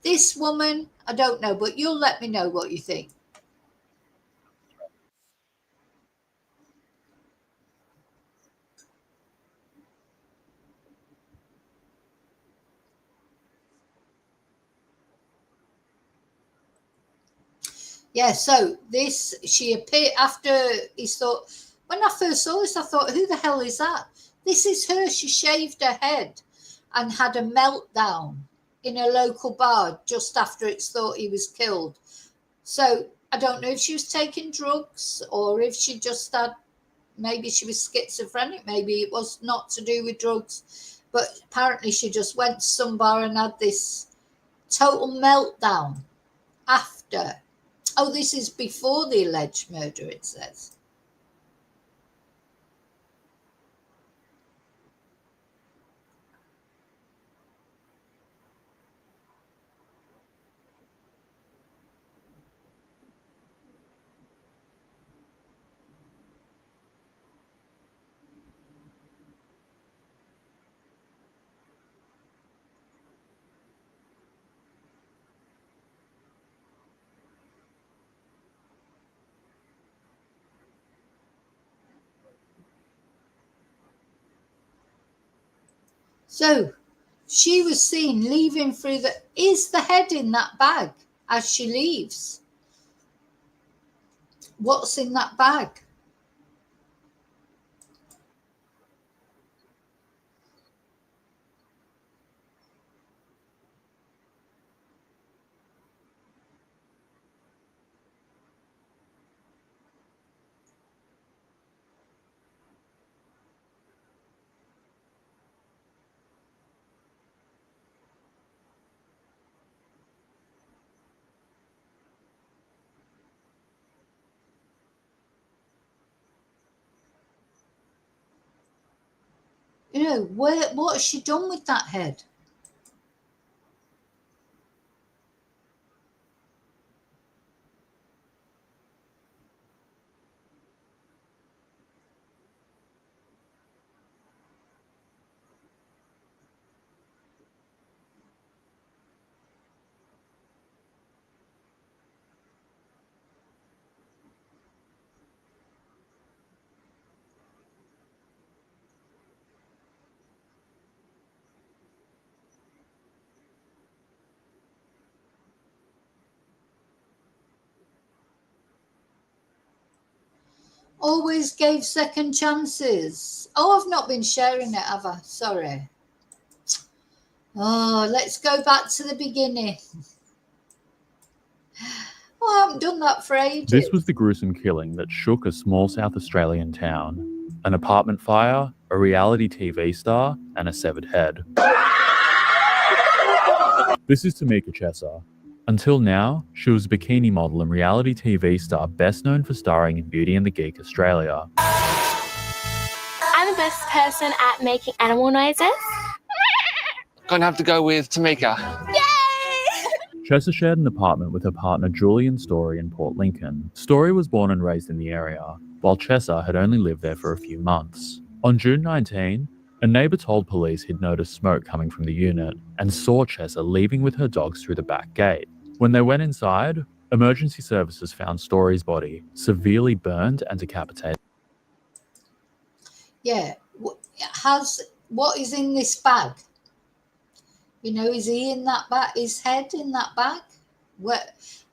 This woman, I don't know, but you'll let me know what you think. Yeah, so this, she appeared after he thought, when I first saw this, I thought, who the hell is that? This is her. She shaved her head and had a meltdown in a local bar just after it's thought he was killed. So I don't know if she was taking drugs or if she just had, maybe she was schizophrenic, maybe it was not to do with drugs, but apparently she just went to some bar and had this total meltdown after. Oh, this is before the alleged murder, it says. So she was seen leaving through the, is the head in that bag as she leaves? What's in that bag? You know, what has she done with that head? Always gave second chances. Oh, I've not been sharing it, have I? Sorry. Oh, let's go back to the beginning. Oh, I haven't done that for ages. This was the gruesome killing that shook a small South Australian town. An apartment fire, a reality TV star, and a severed head. This is Tamika Chesser. Until now, she was a bikini model and reality TV star best known for starring in Beauty and the Geek Australia. I'm the best person at making animal noises. Gonna have to go with Tamika. Yay! Chesser shared an apartment with her partner Julian Story in Port Lincoln. Story was born and raised in the area, while Chesser had only lived there for a few months. On June 19, a neighbour told police he'd noticed smoke coming from the unit and saw Chesser leaving with her dogs through the back gate. When they went inside, Emergency services found Story's body severely burned and decapitated. Yeah. What is in this bag? You know, is he in that bag? His head in that bag?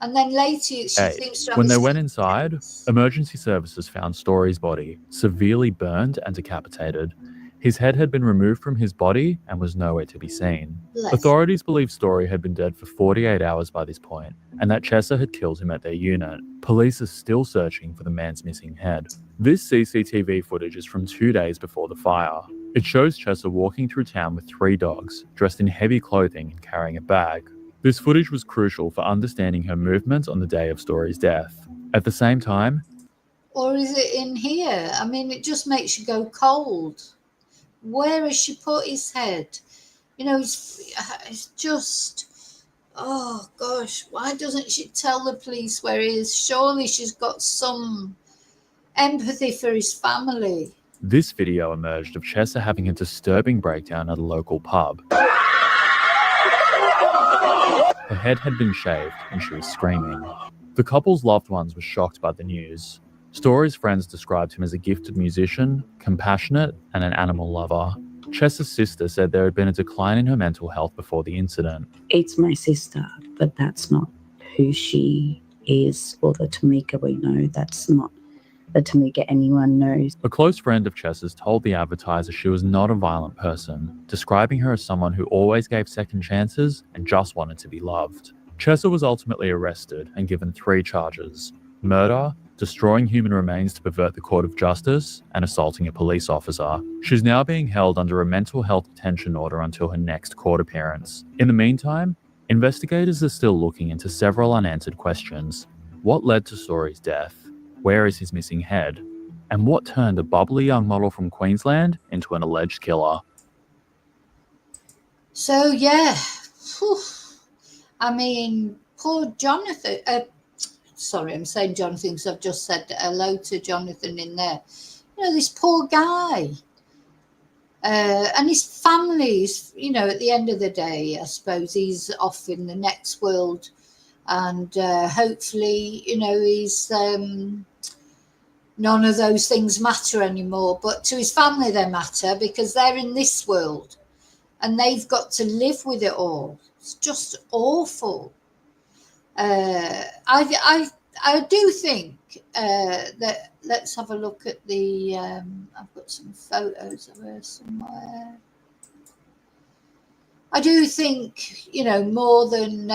And then later she seems to have When they a went inside, emergency services found Story's body severely burned and decapitated. His head had been removed from his body and was nowhere to be seen. Bless. Authorities believe Story had been dead for 48 hours by this point, and that Chesser had killed him at their unit. Police are still searching for the man's missing head. This CCTV footage is from 2 days before the fire. It shows Chesser walking through town with 3 dogs, dressed in heavy clothing and carrying a bag. This footage was crucial for understanding her movements on the day of Story's death. At the same time... Or is it in here? I mean, it just makes you go cold. Where has she put his head? You know, it's just, oh gosh, why doesn't she tell the police where he is? Surely she's got some empathy for his family. This video emerged of Chesser having a disturbing breakdown at a local pub. Her head had been shaved and she was screaming. The couple's loved ones were shocked by the news. Story's friends described him as a gifted musician, compassionate, and an animal lover. Chesser's sister said there had been a decline in her mental health before the incident. It's my sister, but that's not who she is, or the Tamika we know. That's not the Tamika anyone knows. A close friend of Chesser's told the advertiser she was not a violent person, describing her as someone who always gave second chances and just wanted to be loved. Chesser was ultimately arrested and given 3 charges: murder, destroying human remains to pervert the court of justice, and assaulting a police officer. She's now being held under a mental health detention order until her next court appearance. In the meantime, investigators are still looking into several unanswered questions. What led to Story's death? Where is his missing head? And what turned a bubbly young model from Queensland into an alleged killer? So, yeah. Whew. I mean, poor Jonathan. Sorry, I'm saying Jonathan because I've just said hello to Jonathan in there. You know, this poor guy. And his family is, you know, at the end of the day, I suppose he's off in the next world. And hopefully, you know, he's none of those things matter anymore. But to his family, they matter because they're in this world and they've got to live with it all. It's just awful. I do think that let's have a look at the. I've got some photos of her somewhere. I do think, you know, more than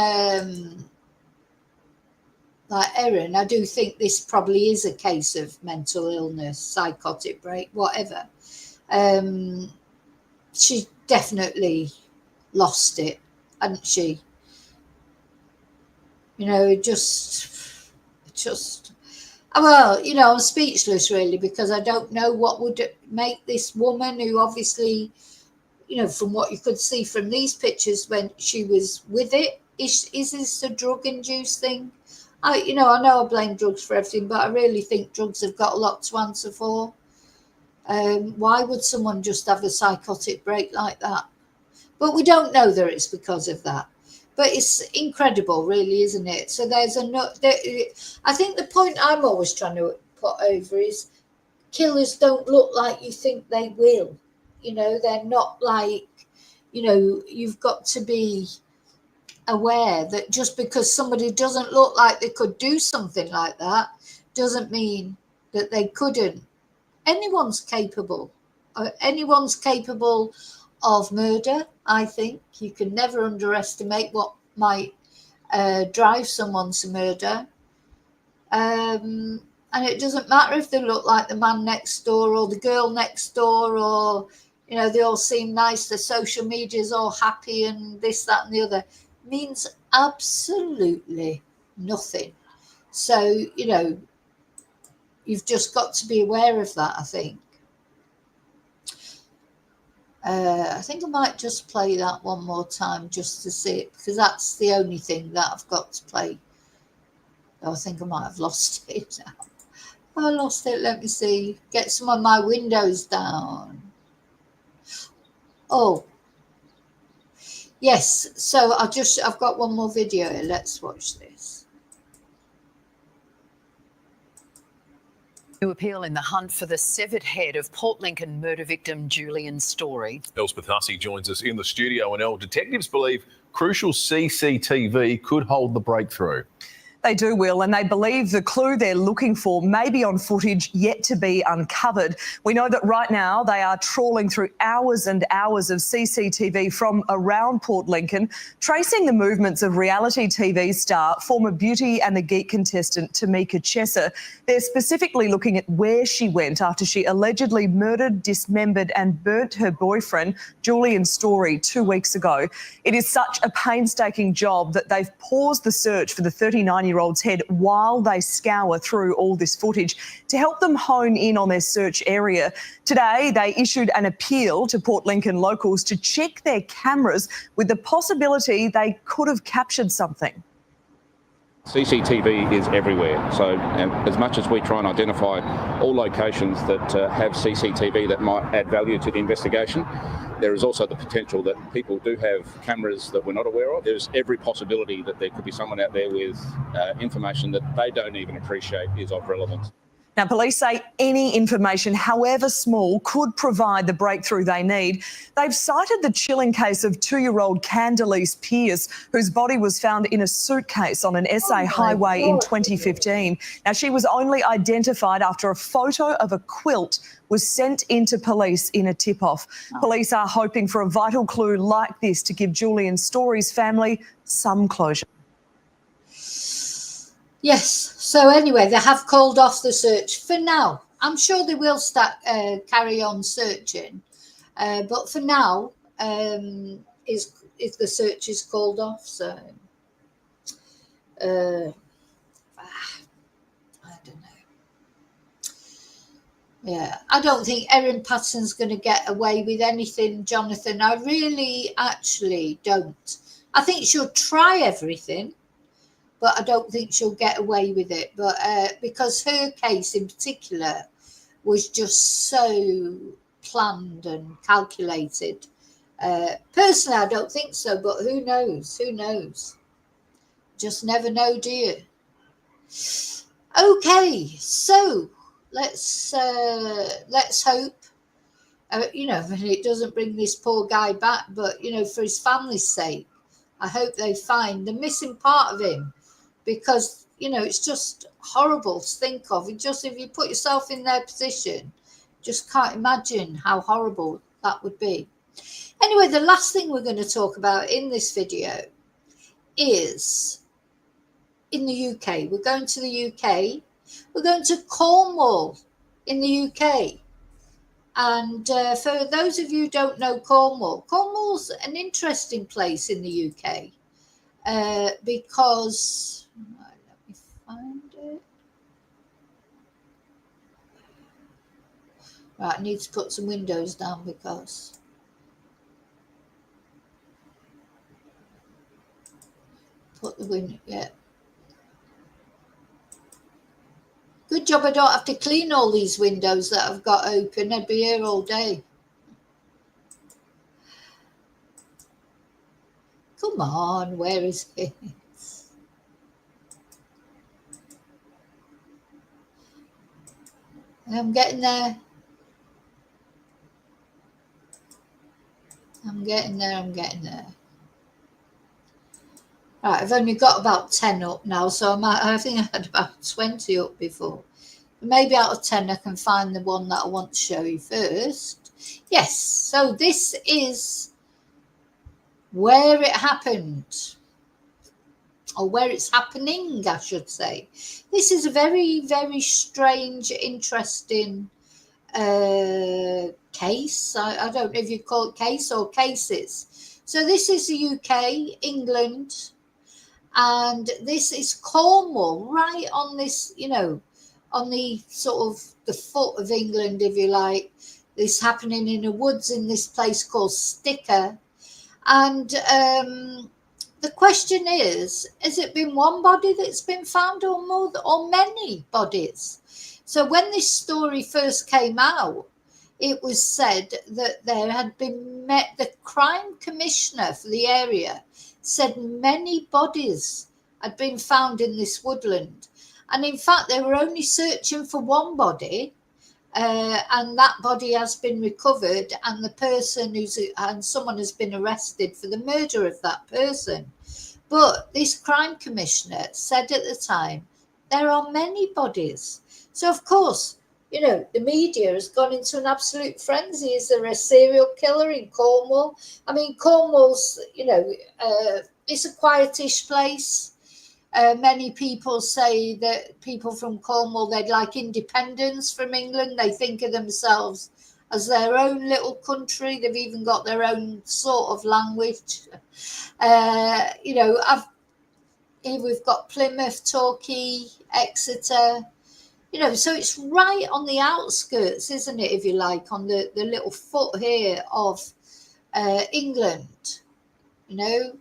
like Erin, I do think this probably is a case of mental illness, psychotic break, whatever. She definitely lost it, hadn't she? You know, just, well, you know, I'm speechless really because I don't know what would make this woman who obviously, you know, from what you could see from these pictures when she was with it, is this a drug-induced thing? I know I blame drugs for everything, but I really think drugs have got a lot to answer for. Why would someone just have a psychotic break like that? But we don't know that it's because of that. But it's incredible, really, isn't it? So there's I think the point I'm always trying to put over is killers don't look like you think they will. You know, they're not like, you know, you've got to be aware that just because somebody doesn't look like they could do something like that doesn't mean that they couldn't. Anyone's capable of murder. I think you can never underestimate what might drive someone to murder, and it doesn't matter if they look like the man next door or the girl next door, or, you know, they all seem nice, the social media is all happy and this, that and the other. Means absolutely nothing. So, you know, you've just got to be aware of that, I think. I think I might just play that one more time just to see it, because that's the only thing that I've got to play. Oh, I think I might have lost it now. I lost it. Let me see. Get some of my windows down. Oh. Yes, so I've got one more video here. Let's watch this. New appeal in the hunt for the severed head of Port Lincoln murder victim Julian Story. Elspeth Hussey joins us in the studio, and detectives believe crucial CCTV could hold the breakthrough. They do, Will, and they believe the clue they're looking for may be on footage yet to be uncovered. We know that right now they are trawling through hours and hours of CCTV from around Port Lincoln, tracing the movements of reality TV star, former Beauty and the Geek contestant Tamika Chesser. They're specifically looking at where she went after she allegedly murdered, dismembered and burnt her boyfriend, Julian Story, 2 weeks ago. It is such a painstaking job that they've paused the search for the 39-year-old's head while they scour through all this footage to help them hone in on their search area. Today, they issued an appeal to Port Lincoln locals to check their cameras with the possibility they could have captured something. CCTV is everywhere, so as much as we try and identify all locations that have CCTV that might add value to the investigation, there is also the potential that people do have cameras that we're not aware of. There's every possibility that there could be someone out there with information that they don't even appreciate is of relevance. Now, police say any information, however small, could provide the breakthrough they need. They've cited the chilling case of 2-year-old Candelise Pierce, whose body was found in a suitcase on an SA highway in 2015. Now, she was only identified after a photo of a quilt was sent into police in a tip-off. Police are hoping for a vital clue like this to give Julian Story's family some closure. Yes. So anyway, they have called off the search for now. I'm sure they will start carry on searching, but for now, is the search is called off. So I don't know. Yeah, I don't think Erin Patterson's going to get away with anything, Jonathan. I really, actually don't. I think she'll try everything, but I don't think she'll get away with it. But because her case in particular was just so planned and calculated. Personally, I don't think so, but who knows? Who knows? Just never know, do you? Okay, so let's hope, it doesn't bring this poor guy back, but, for his family's sake, I hope they find the missing part of him. Because, it's just horrible to think of. If you put yourself in their position, just can't imagine how horrible that would be. Anyway, the last thing we're going to talk about in this video is in the UK. We're going to the UK. We're going to Cornwall in the UK. And for those of you who don't know Cornwall's an interesting place in the UK because... let me find it. Right, I need to put some windows down because put the window, yeah. Good job I don't have to clean all these windows that I've got open. I'd be here all day. Come on, where is it? I'm getting there. I'm getting there. Right, I've only got about 10 up now, so I think I had about 20 up before. Maybe out of 10 I can find the one that I want to show you first. Yes, so this is where it happened. Or where it's happening, I should say. This is a very, very strange, interesting case. I don't know if you call it case or cases. So this is the UK, England, and this is Cornwall, right on this, on the sort of the foot of England, if you like. This happening in the woods in this place called Sticker. And the question is, has it been one body that's been found or more or many bodies? So when this story first came out, it was said that there had been the crime commissioner for the area said many bodies had been found in this woodland. And in fact, they were only searching for one body, and that body has been recovered, and the person and someone has been arrested for the murder of that person. But this crime commissioner said at the time, there are many bodies. So, of course, you know, the media has gone into an absolute frenzy. Is there a serial killer in Cornwall? I mean, Cornwall's, you know, it's a quietish place. Many people say that people from Cornwall, they'd like independence from England. They think of themselves as their own little country. They've even got their own sort of language. You know, here we've got Plymouth, Torquay, Exeter. You know, so it's right on the outskirts, isn't it, if you like, on the little foot here of England, you know.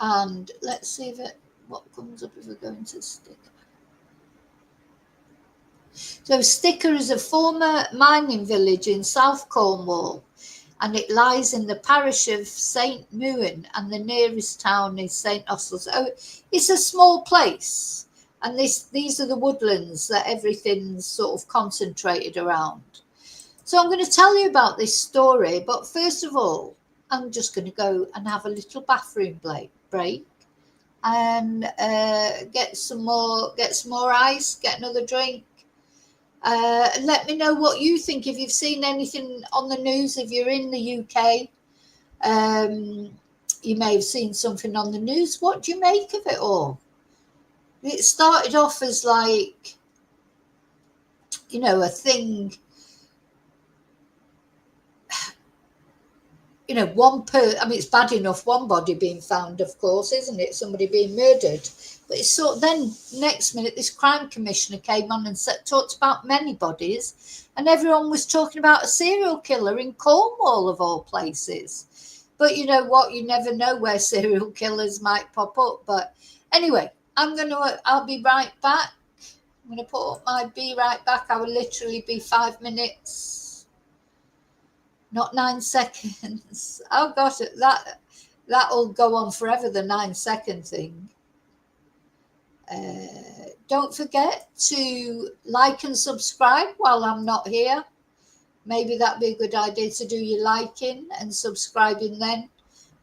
And let's see what comes up if we go into Sticker. So Sticker is a former mining village in South Cornwall, and it lies in the parish of St. Muin, and the nearest town is St. Austell. So it's a small place, and these are the woodlands that everything's sort of concentrated around. So I'm going to tell you about this story, but first of all, I'm just going to go and have a little bathroom break and get some more ice, get another drink. Let me know what you think, if you've seen anything on the news. If you're in the UK, you may have seen something on the news. What do you make of it all? It started off as like, you know, a thing, you know, I mean, it's bad enough one body being found, of course, isn't it? Somebody being murdered. But it's then next minute, this crime commissioner came on and talked about many bodies, and everyone was talking about a serial killer in Cornwall, of all places. But you know what? You never know where serial killers might pop up. But anyway, I'll be right back. I'm going to put up my be right back. I will literally be 5 minutes. Not 9 seconds. Oh gosh, that'll go on forever, the 9-second thing. Don't forget to like and subscribe while I'm not here. Maybe that'd be a good idea to do your liking and subscribing then.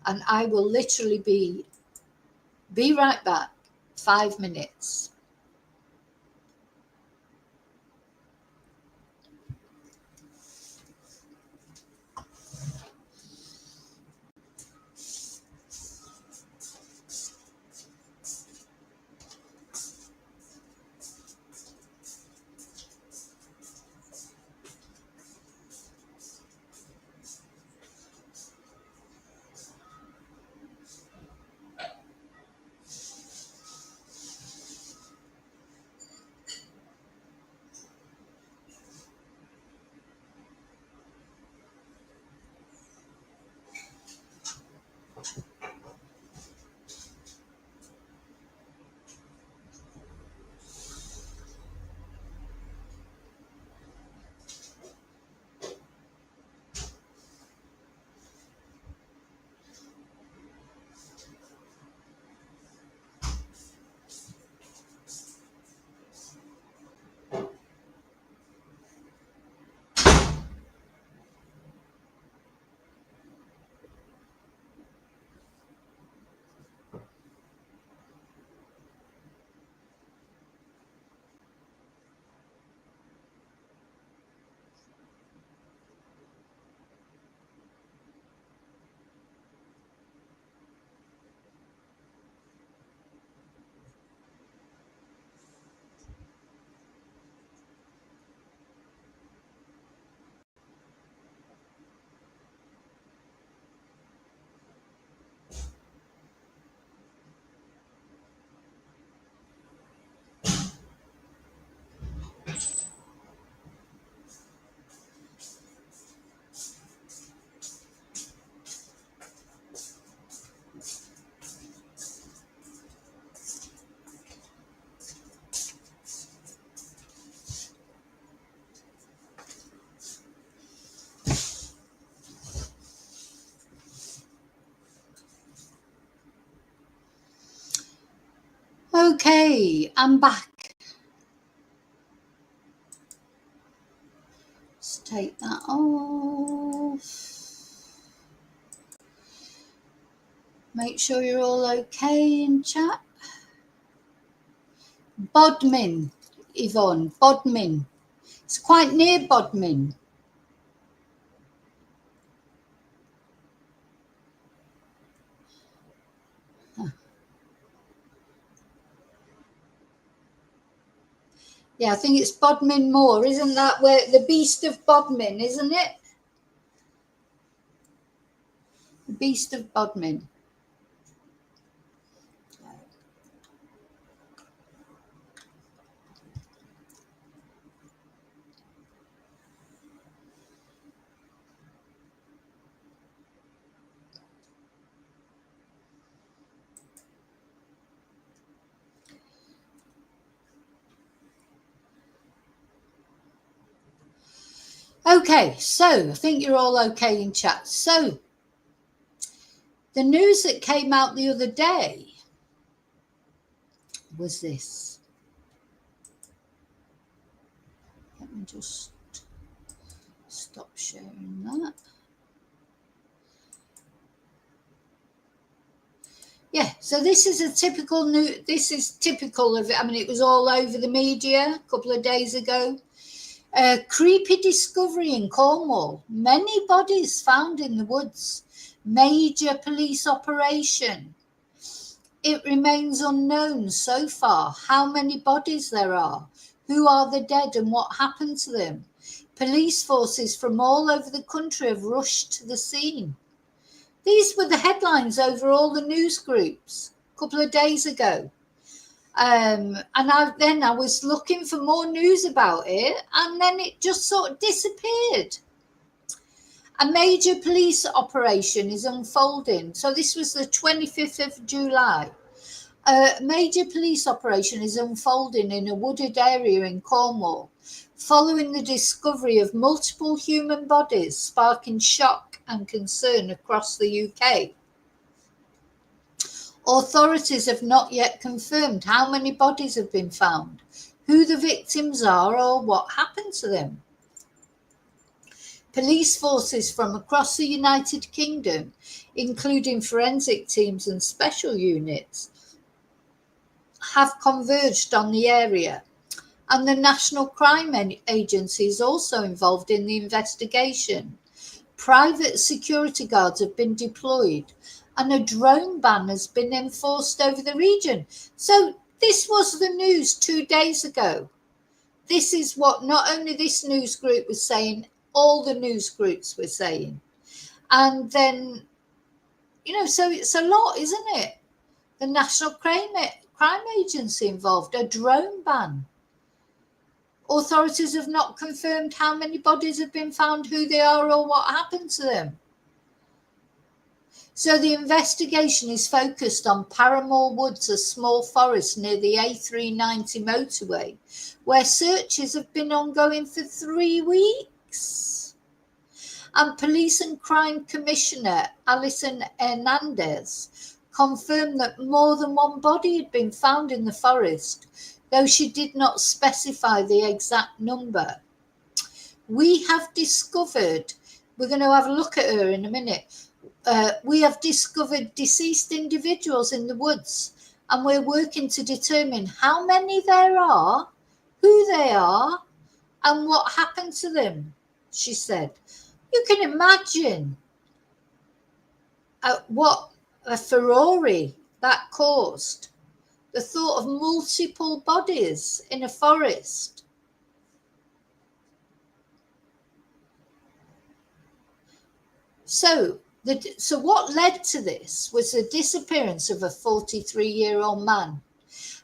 And I will literally be right back. 5 minutes. Okay, I'm back. Let's take that off. Make sure you're all okay in chat. Bodmin, Yvonne, Bodmin. It's quite near Bodmin. Yeah, I think it's Bodmin Moor. Isn't that where the Beast of Bodmin, isn't it? The Beast of Bodmin. Okay, so I think you're all okay in chat. So the news that came out the other day was this. Let me just stop sharing that. Yeah, so this is a typical this is typical of it. I mean, it was all over the media a couple of days ago. A creepy discovery in Cornwall. Many bodies found in the woods. Major police operation. It remains unknown so far how many bodies there are, who are the dead and what happened to them. Police forces from all over the country have rushed to the scene. These were the headlines over all the news groups a couple of days ago. And I was looking for more news about it, and then it just sort of disappeared. A major police operation is unfolding. So this was the 25th of July. A major police operation is unfolding in a wooded area in Cornwall, following the discovery of multiple human bodies, sparking shock and concern across the UK. Authorities have not yet confirmed how many bodies have been found, who the victims are, or what happened to them. Police forces from across the United Kingdom, including forensic teams and special units, have converged on the area, and the National Crime Agency is also involved in the investigation. Private security guards have been deployed, and a drone ban has been enforced over the region. So this was the news 2 days ago. This is what not only this news group was saying, all the news groups were saying. And then, so it's a lot, isn't it? The National Crime Agency involved, a drone ban. Authorities have not confirmed how many bodies have been found, who they are, or what happened to them. So the investigation is focused on Paramore Woods, a small forest near the A390 motorway, where searches have been ongoing for 3 weeks. And Police and Crime Commissioner Alison Hernandez confirmed that more than one body had been found in the forest, though she did not specify the exact number. We have discovered, we're going to have a look at her in a minute, we have discovered deceased individuals in the woods, and we're working to determine how many there are, who they are, and what happened to them, she said. You can imagine what a furore that caused. The thought of multiple bodies in a forest. So what led to this was the disappearance of a 43-year-old man.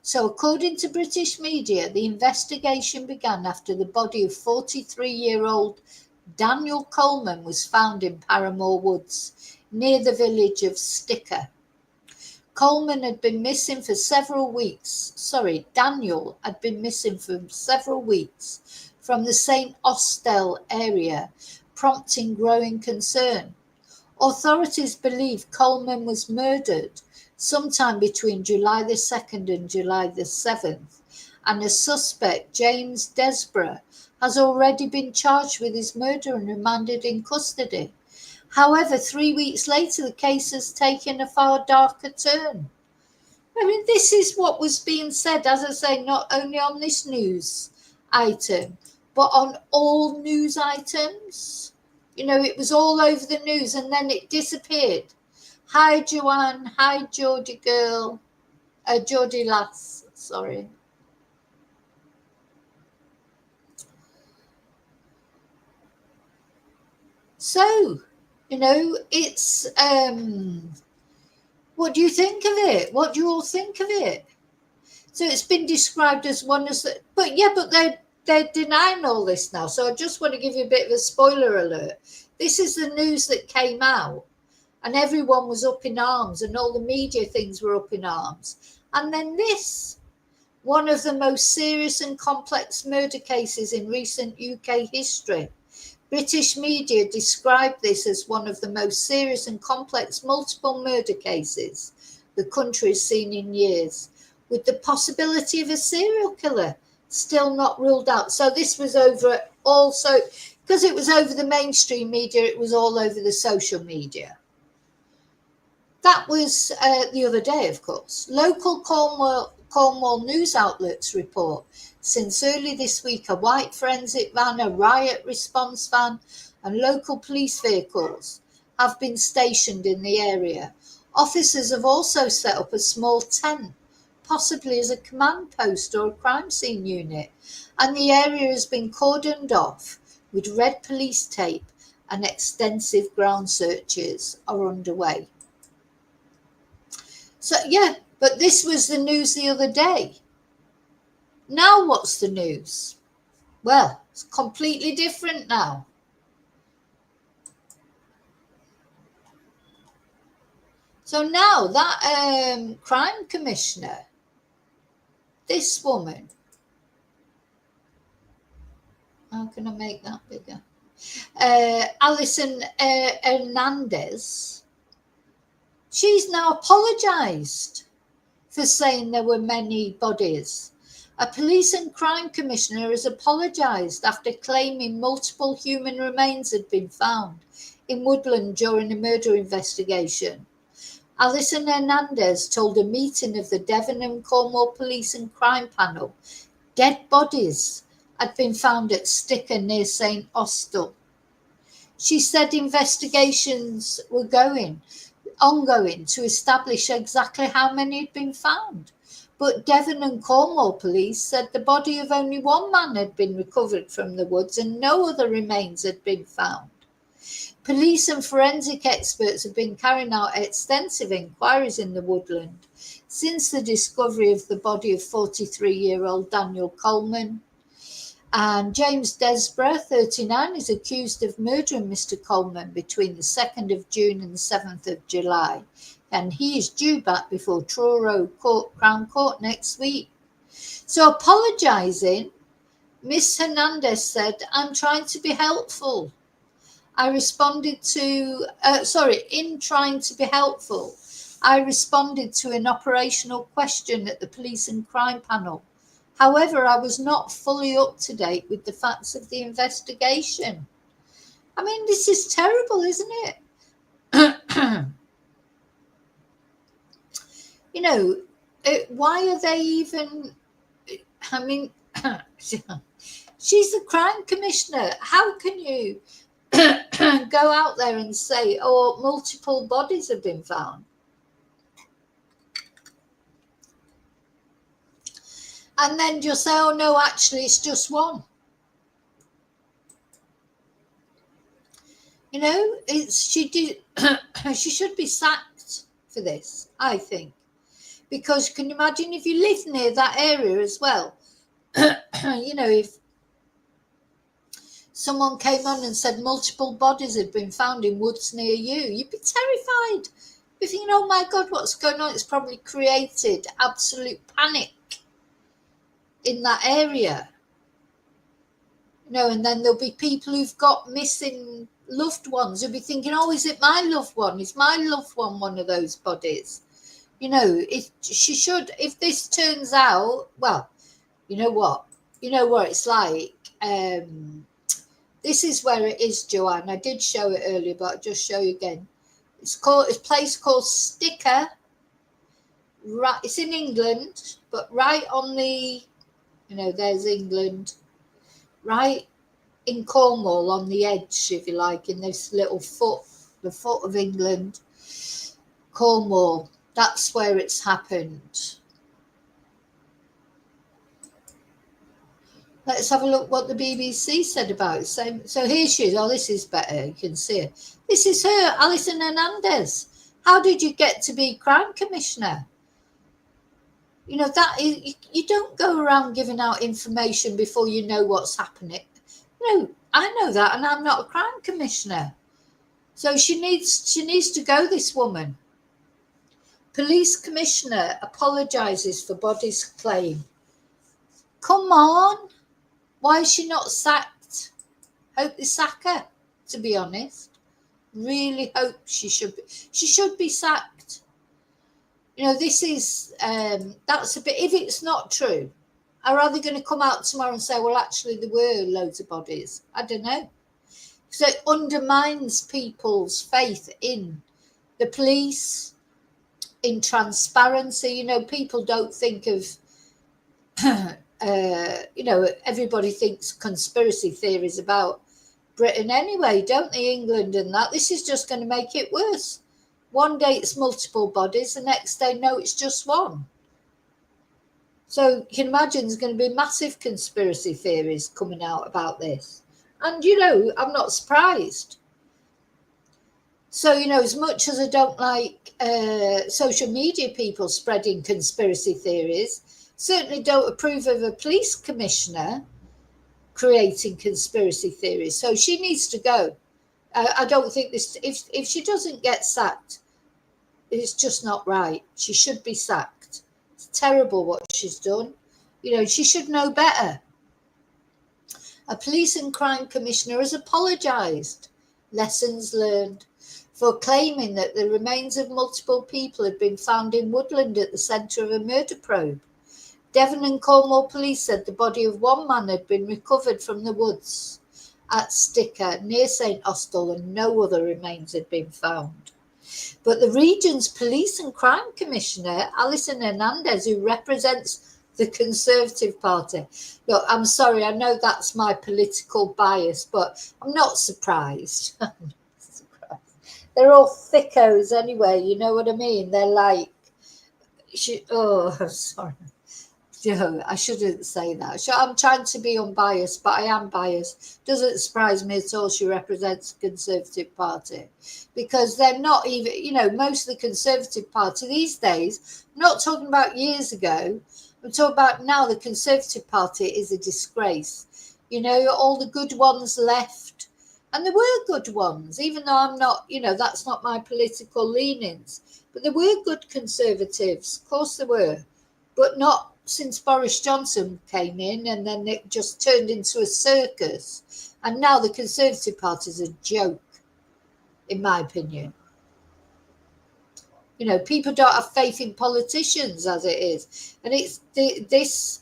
So according to British media, the investigation began after the body of 43-year-old Daniel Coleman was found in Paramore Woods, near the village of Sticker. Coleman had been missing for several weeks. Daniel had been missing for several weeks from the St. Austell area, prompting growing concern. Authorities believe Coleman was murdered sometime between July the 2nd and July the 7th, and a suspect, James Desborough, has already been charged with his murder and remanded in custody. However, 3 weeks later, the case has taken a far darker turn. I mean, this is what was being said, as I say, not only on this news item, but on all news items. You know, it was all over the news and then it disappeared. Hi, Joanne. Hi, Geordie girl. Geordie lass, sorry. So, you know, it's, what do you think of it? What do you all think of it? So it's been described as one of the, but they're denying all this now. So I just want to give you a bit of a spoiler alert. This is the news that came out and everyone was up in arms and all the media things were up in arms. And then this, one of the most serious and complex murder cases in recent UK history. British media described this as one of the most serious and complex multiple murder cases the country has seen in years, with the possibility of a serial killer still not ruled out. So this was over also, because it was over the mainstream media, it was all over the social media. That was the other day, of course. Local Cornwall news outlets report since early this week a white forensic van, a riot response van and local police vehicles have been stationed in the area. Officers have also set up a small tent, possibly as a command post or a crime scene unit, and the area has been cordoned off with red police tape and extensive ground searches are underway. So, yeah, but this was the news the other day. Now what's the news? Well, it's completely different now. So now that crime commissioner, this woman, how can I make that bigger? Alison Hernandez, she's now apologised for saying there were many bodies. A police and crime commissioner has apologised after claiming multiple human remains had been found in woodland during a murder investigation. Alison Hernandez told a meeting of the Devon and Cornwall Police and Crime Panel dead bodies had been found at Sticker near St Austell. She said investigations were ongoing to establish exactly how many had been found. But Devon and Cornwall police said the body of only one man had been recovered from the woods and no other remains had been found. Police and forensic experts have been carrying out extensive inquiries in the woodland since the discovery of the body of 43-year-old Daniel Coleman. And James Desborough, 39, is accused of murdering Mr. Coleman between the 2nd of June and the 7th of July. And he is due back before Truro Crown Court next week. So apologising, Miss Hernandez said, I'm trying to be helpful. In trying to be helpful, I responded to an operational question at the police and crime panel. However, I was not fully up to date with the facts of the investigation. I mean, this is terrible, isn't it? You know, why are they even, I mean, she's the crime commissioner. How can you go out there and say, oh, multiple bodies have been found? And then just say, oh, no, actually, it's just one. You know, she should be sacked for this, I think. Because can you imagine if you live near that area as well? You know, if someone came on and said multiple bodies had been found in woods near you, you'd be terrified. You'd think, oh my God, what's going on? It's probably created absolute panic in that area. And then there'll be people who've got missing loved ones who'll be thinking, oh, is it my loved one? Is my loved one of those bodies? If this turns out, well, you know what it's like. This is where it is, Joanne. I did show it earlier, but I'll just show you again. It's a place called Sticker. Right, it's in England, but right on the, there's England, right in Cornwall on the edge, if you like, in this little the foot of England, Cornwall. That's where it's happened. Let's have a look what the BBC said about it. So here she is. Oh, this is better. You can see her. This is her, Alison Hernandez. How did you get to be crime commissioner? That is, you don't go around giving out information before you know what's happening. I know that, and I'm not a crime commissioner. So she needs to go, this woman. Police commissioner apologises for body's claim. Come on. Why is she not sacked? Hope they sack her, to be honest. Really hope she should be sacked. This is, that's a bit, if it's not true, are they going to come out tomorrow and say, well, actually, there were loads of bodies? I don't know. So it undermines people's faith in the police, in transparency. People don't think of, everybody thinks conspiracy theories about Britain anyway, don't they? England and that. This is just going to make it worse. One day it's multiple bodies, the next day, no, it's just one. So you can imagine there's going to be massive conspiracy theories coming out about this. And, I'm not surprised. So, as much as I don't like social media people spreading conspiracy theories, certainly don't approve of a police commissioner creating conspiracy theories. So she needs to go. I don't think this, if she doesn't get sacked, it's just not right. She should be sacked. It's terrible what she's done. She should know better. A police and crime commissioner has apologised. Lessons learned. For claiming that the remains of multiple people had been found in woodland at the centre of a murder probe. Devon and Cornwall police said the body of one man had been recovered from the woods at Sticker near St Austell and no other remains had been found. But the region's police and crime commissioner, Alison Hernandez, who represents the Conservative Party. Look, I'm sorry, I know that's my political bias, but I'm not surprised. They're all thickos anyway, you know what I mean? They're like, I'm sorry. I shouldn't say that. I'm trying to be unbiased, but I am biased. Doesn't surprise me at all she represents the Conservative Party, because they're not even, most of the Conservative Party these days, I'm not talking about years ago, I'm talking about now. The Conservative Party is a disgrace. All the good ones left, and there were good ones, even though I'm not, that's not my political leanings, but there were good Conservatives, of course there were, but not since Boris Johnson came in, and then it just turned into a circus. And now the Conservative Party is a joke, in my opinion. People don't have faith in politicians as it is. And this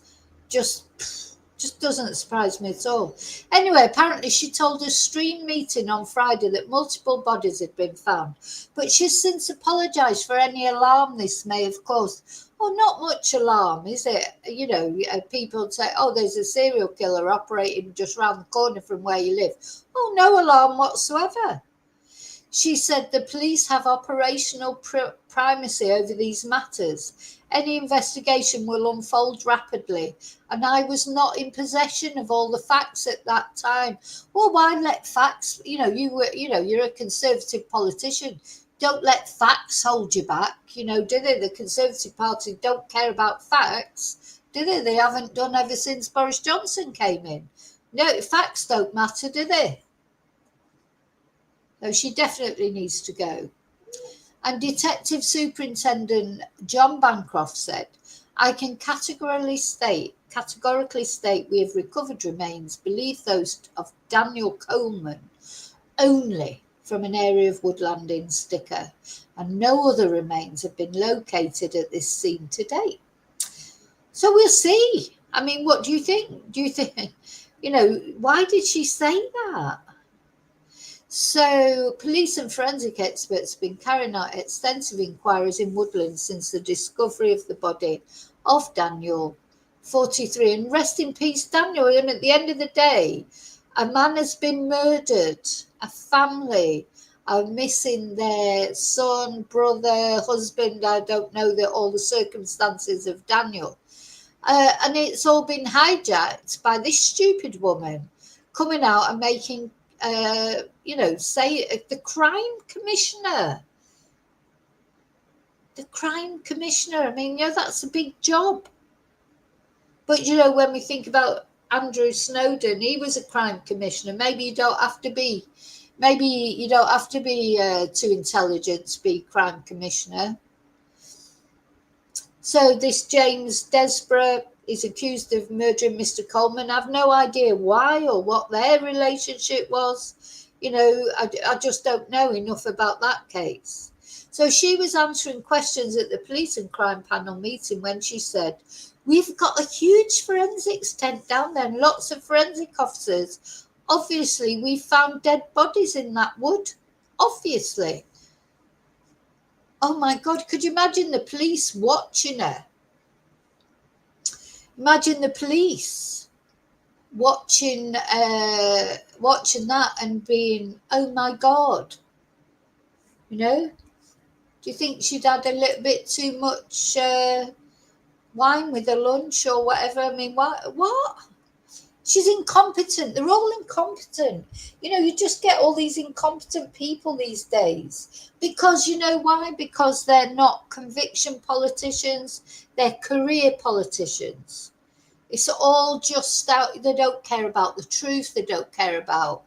just doesn't surprise me at all. Anyway, apparently she told a stream meeting on Friday that multiple bodies had been found. But she's since apologised for any alarm this may have caused. Oh, not much alarm, is it? People say, oh, there's a serial killer operating just round the corner from where you live. Oh, no alarm whatsoever. She said the police have operational primacy over these matters. Any investigation will unfold rapidly, and I was not in possession of all the facts at that time. Well, why let facts? You're a Conservative politician. Don't let facts hold you back, do they? The Conservative Party don't care about facts, do they? They haven't done ever since Boris Johnson came in. No, facts don't matter, do they? So she definitely needs to go. And Detective Superintendent John Bancroft said, I can categorically state we have recovered remains believed those of Daniel Coleman only from an area of woodland in Sticker, and no other remains have been located at this scene to date. So we'll see. I mean, what do you think? Do you think, why did she say that? So police and forensic experts have been carrying out extensive inquiries in woodlands since the discovery of the body of Daniel, 43. And rest in peace, Daniel. And at the end of the day, a man has been murdered. A family are missing their son, brother, husband. I don't know all the circumstances of Daniel. And it's all been hijacked by this stupid woman coming out and making, say the crime commissioner. The crime commissioner. I mean, that's a big job. But, when we think about Andrew Snowden, he was a crime commissioner. Maybe you don't have to be too intelligent to be crime commissioner. So this James Desborough is accused of murdering Mr. Coleman. I've no idea why or what their relationship was. I just don't know enough about that case. So she was answering questions at the police and crime panel meeting when she said, "We've got a huge forensics tent down there and lots of forensic officers. Obviously, we found dead bodies in that wood. Obviously." Oh my God, could you imagine the police watching her? Imagine the police watching that and being, oh my God. Do you think she'd had a little bit too much wine with her lunch or whatever? I mean, what? She's incompetent. They're all incompetent. You just get all these incompetent people these days. Because you know why? Because they're not conviction politicians. They're career politicians. It's all just out. They don't care about the truth. They don't care about,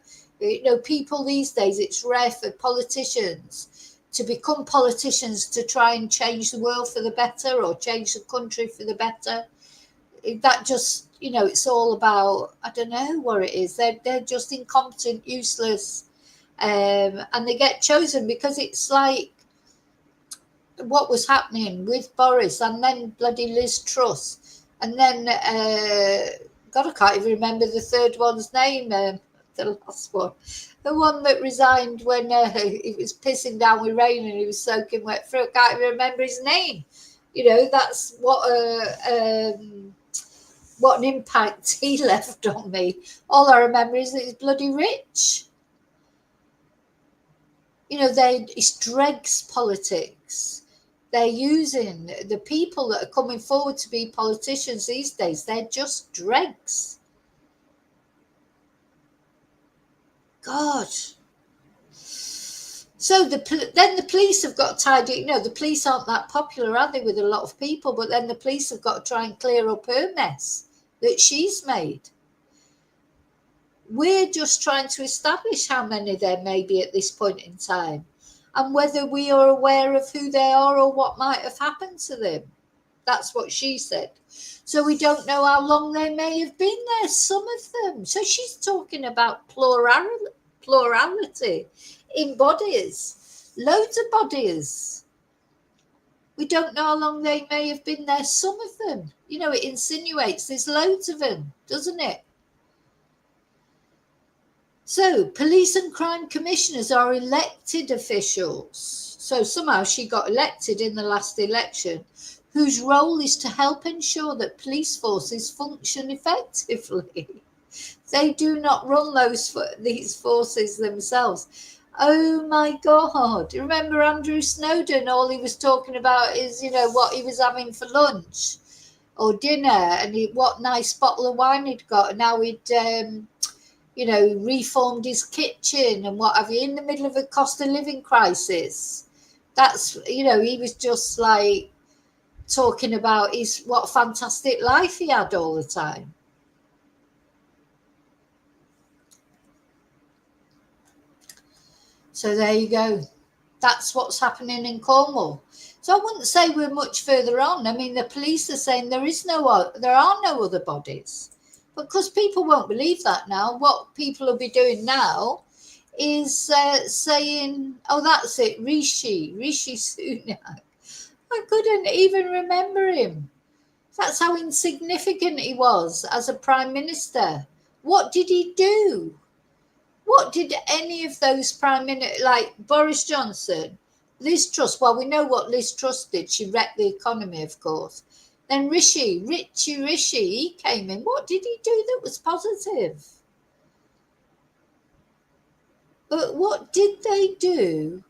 people these days. It's rare for politicians to become politicians to try and change the world for the better or change the country for the better. That just, it's all about, I don't know what it is. They're just incompetent, useless, and they get chosen because it's like what was happening with Boris and then bloody Liz Truss. And then, God, I can't even remember the third one's name, the last one. The one that resigned when it was pissing down with rain and he was soaking wet through. I can't even remember his name. That's what an impact he left on me. All I remember is that he's bloody rich. It's dregs politics. They're using the people that are coming forward to be politicians these days. They're just dregs. God. So then the police have got tidy. The police aren't that popular, are they, with a lot of people? But then the police have got to try and clear up her mess that she's made. We're just trying to establish how many there may be at this point in time and whether we are aware of who they are or what might have happened to them. That's what she said. So we don't know how long they may have been there, some of them. So she's talking about plurality in bodies, loads of bodies. We don't know how long they may have been there, some of them. It insinuates there's loads of them, doesn't it? So police and crime commissioners are elected officials. So somehow she got elected in the last election, whose role is to help ensure that police forces function effectively. They do not run these forces themselves. Oh my God. Remember Andrew Snowden? All he was talking about is, what he was having for lunch or dinner and what nice bottle of wine he'd got and how he'd, reformed his kitchen and what have you in the middle of a cost of living crisis. That's, he was just like talking about what fantastic life he had all the time. So there you go. That's what's happening in Cornwall. So I wouldn't say we're much further on. I mean, the police are saying there are no other bodies. But because people won't believe that now, what people will be doing now is saying, oh, that's it, Rishi Sunak. I couldn't even remember him. That's how insignificant he was as a prime minister. What did he do? What did any of those prime ministers, like Boris Johnson, Liz Truss? Well, we know what Liz Truss did. She wrecked the economy, of course. Then Rishi, he came in. What did he do that was positive? But what did they do,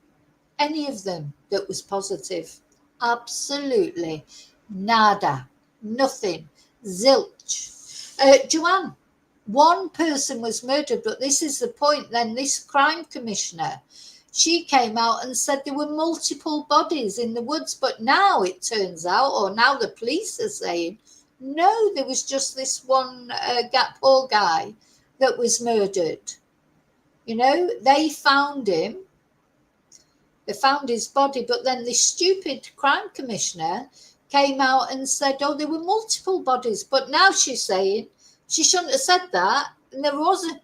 any of them, that was positive? Absolutely nada, nothing, zilch. Joanne, one person was murdered, but this is the point then. This crime commissioner, she came out and said there were multiple bodies in the woods, but now it turns out, or now the police are saying, no, there was just this one poor guy that was murdered. You know, they found him. They found his body, but then this stupid crime commissioner came out and said, oh, there were multiple bodies. But now she's saying she shouldn't have said that, and there wasn't.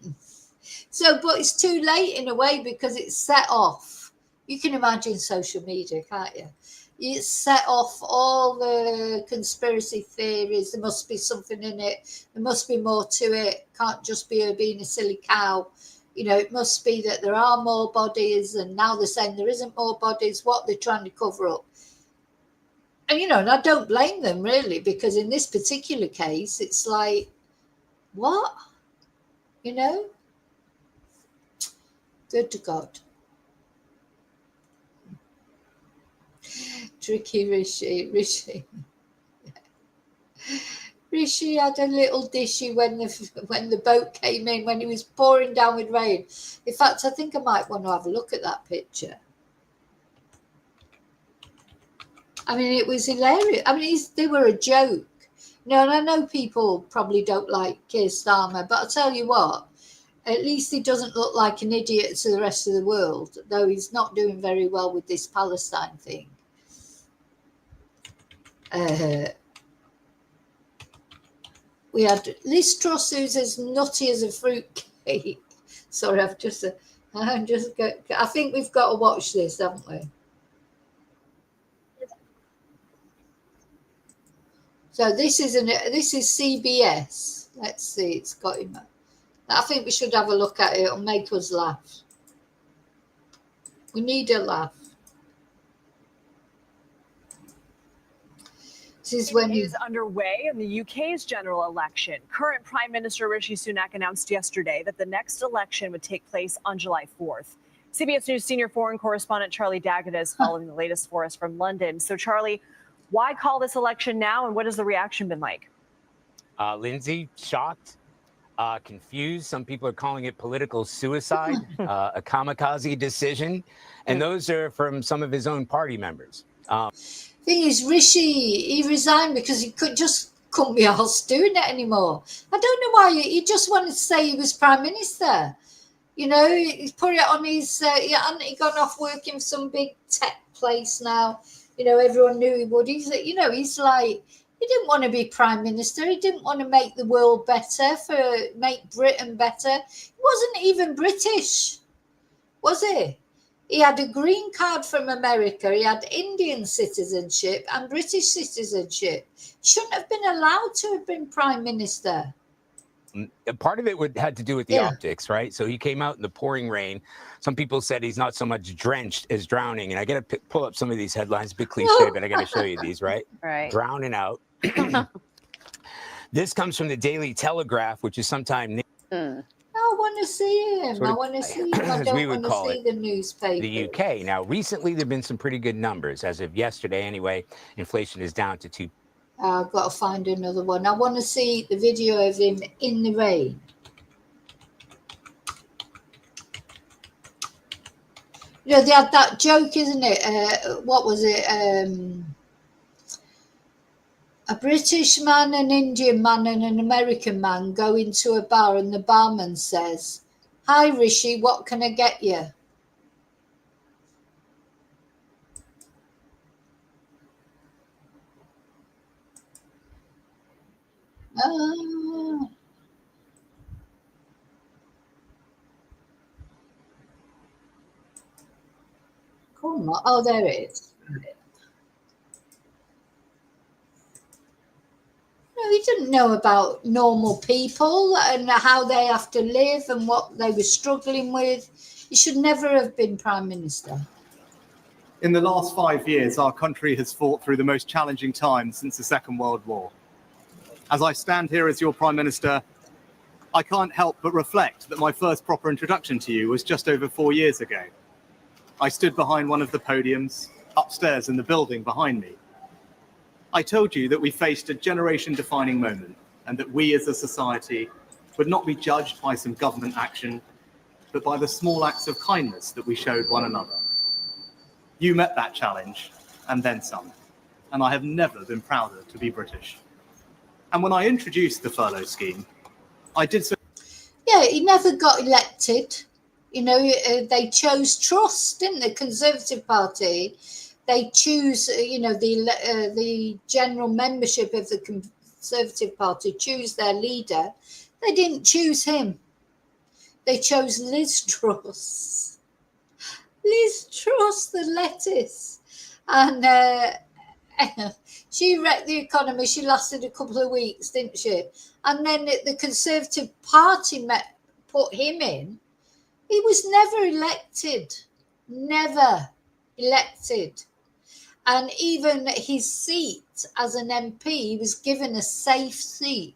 So, but it's too late in a way because it's set off. You can imagine social media, can't you? It's set off all the conspiracy theories. There must be something in it. There must be more to it. Can't just be her being a silly cow. You know, it must be that there are more bodies, and now they're saying there isn't more bodies. What they're trying to cover up. And, you know, and I don't blame them really, because in this particular case, it's like, what? You know? Good to God. Tricky Rishi. Rishi had a little dishy when the boat came in, when he was pouring down with rain. In fact, I think I might want to have a look at that picture. I mean, it was hilarious. I mean, they were a joke. No, and I know people probably don't like Keir Starmer, but I'll tell you what, at least he doesn't look like an idiot to the rest of the world, though he's not doing very well with this Palestine thing. We had Liz Truss, who's as nutty as a fruitcake. Sorry, I think we've got to watch this, haven't we? So this is CBS. Let's see, it's got him. I think we should have a look at it. It'll make us laugh. We need a laugh. This is when is underway in the UK's general election. Current Prime Minister Rishi Sunak announced yesterday that the next election would take place on July 4th. CBS News senior foreign correspondent Charlie Daggett is following the latest for us from London. So, Charlie, why call this election now, and what has the reaction been like? Lindsay, shocked, confused. Some people are calling it political suicide, a kamikaze decision. And those are from some of his own party members. Thing is, Rishi, he resigned because he couldn't be asked doing it anymore. I don't know why. He just wanted to say he was Prime Minister. You know, he put it on his, hadn't he gone off working for some big tech place now? You know, everyone knew he would. He's like, he didn't want to be Prime Minister. He didn't want to make the world better, make Britain better. He wasn't even British, was he? He had a green card from America. He had Indian citizenship and British citizenship. He shouldn't have been allowed to have been Prime Minister. Part of it had to do with the optics, right? So he came out in the pouring rain. Some people said he's not so much drenched as drowning. And I got to pull up some of these headlines, bit cliche, but I got to show you these, right? Right. Drowning out. This comes from the Daily Telegraph, which is sometime. I want to see him. I want to see him. I don't want to see the newspaper. The UK. Now, recently, there have been some pretty good numbers. As of yesterday, anyway, inflation is down to 2%. I've got to find another one. I want to see the video of him in the rain. You know, they had that joke, isn't it? What was it? A British man, an Indian man, and an American man go into a bar, and the barman says, "Hi, Rishi, what can I get you?" Cornwall. Oh, there it is. No, he didn't know about normal people and how they have to live and what they were struggling with. He should never have been Prime Minister. In the last 5 years, our country has fought through the most challenging times since the Second World War. As I stand here as your Prime Minister, I can't help but reflect that my first proper introduction to you was just over 4 years ago. I stood behind one of the podiums upstairs in the building behind me. I told you that we faced a generation-defining moment and that we as a society would not be judged by some government action, but by the small acts of kindness that we showed one another. You met that challenge and then some, and I have never been prouder to be British. And when I introduced the furlough scheme, I did so. Yeah, he never got elected. You know, they chose trust, didn't they? Conservative Party. They choose, you know, the general membership of the Conservative Party choose their leader. They didn't choose him. They chose Liz Truss. Liz Truss, the lettuce. And she wrecked the economy. She lasted a couple of weeks, didn't she? And then the Conservative Party put him in. He was never elected. Never elected. And even his seat as an MP, he was given a safe seat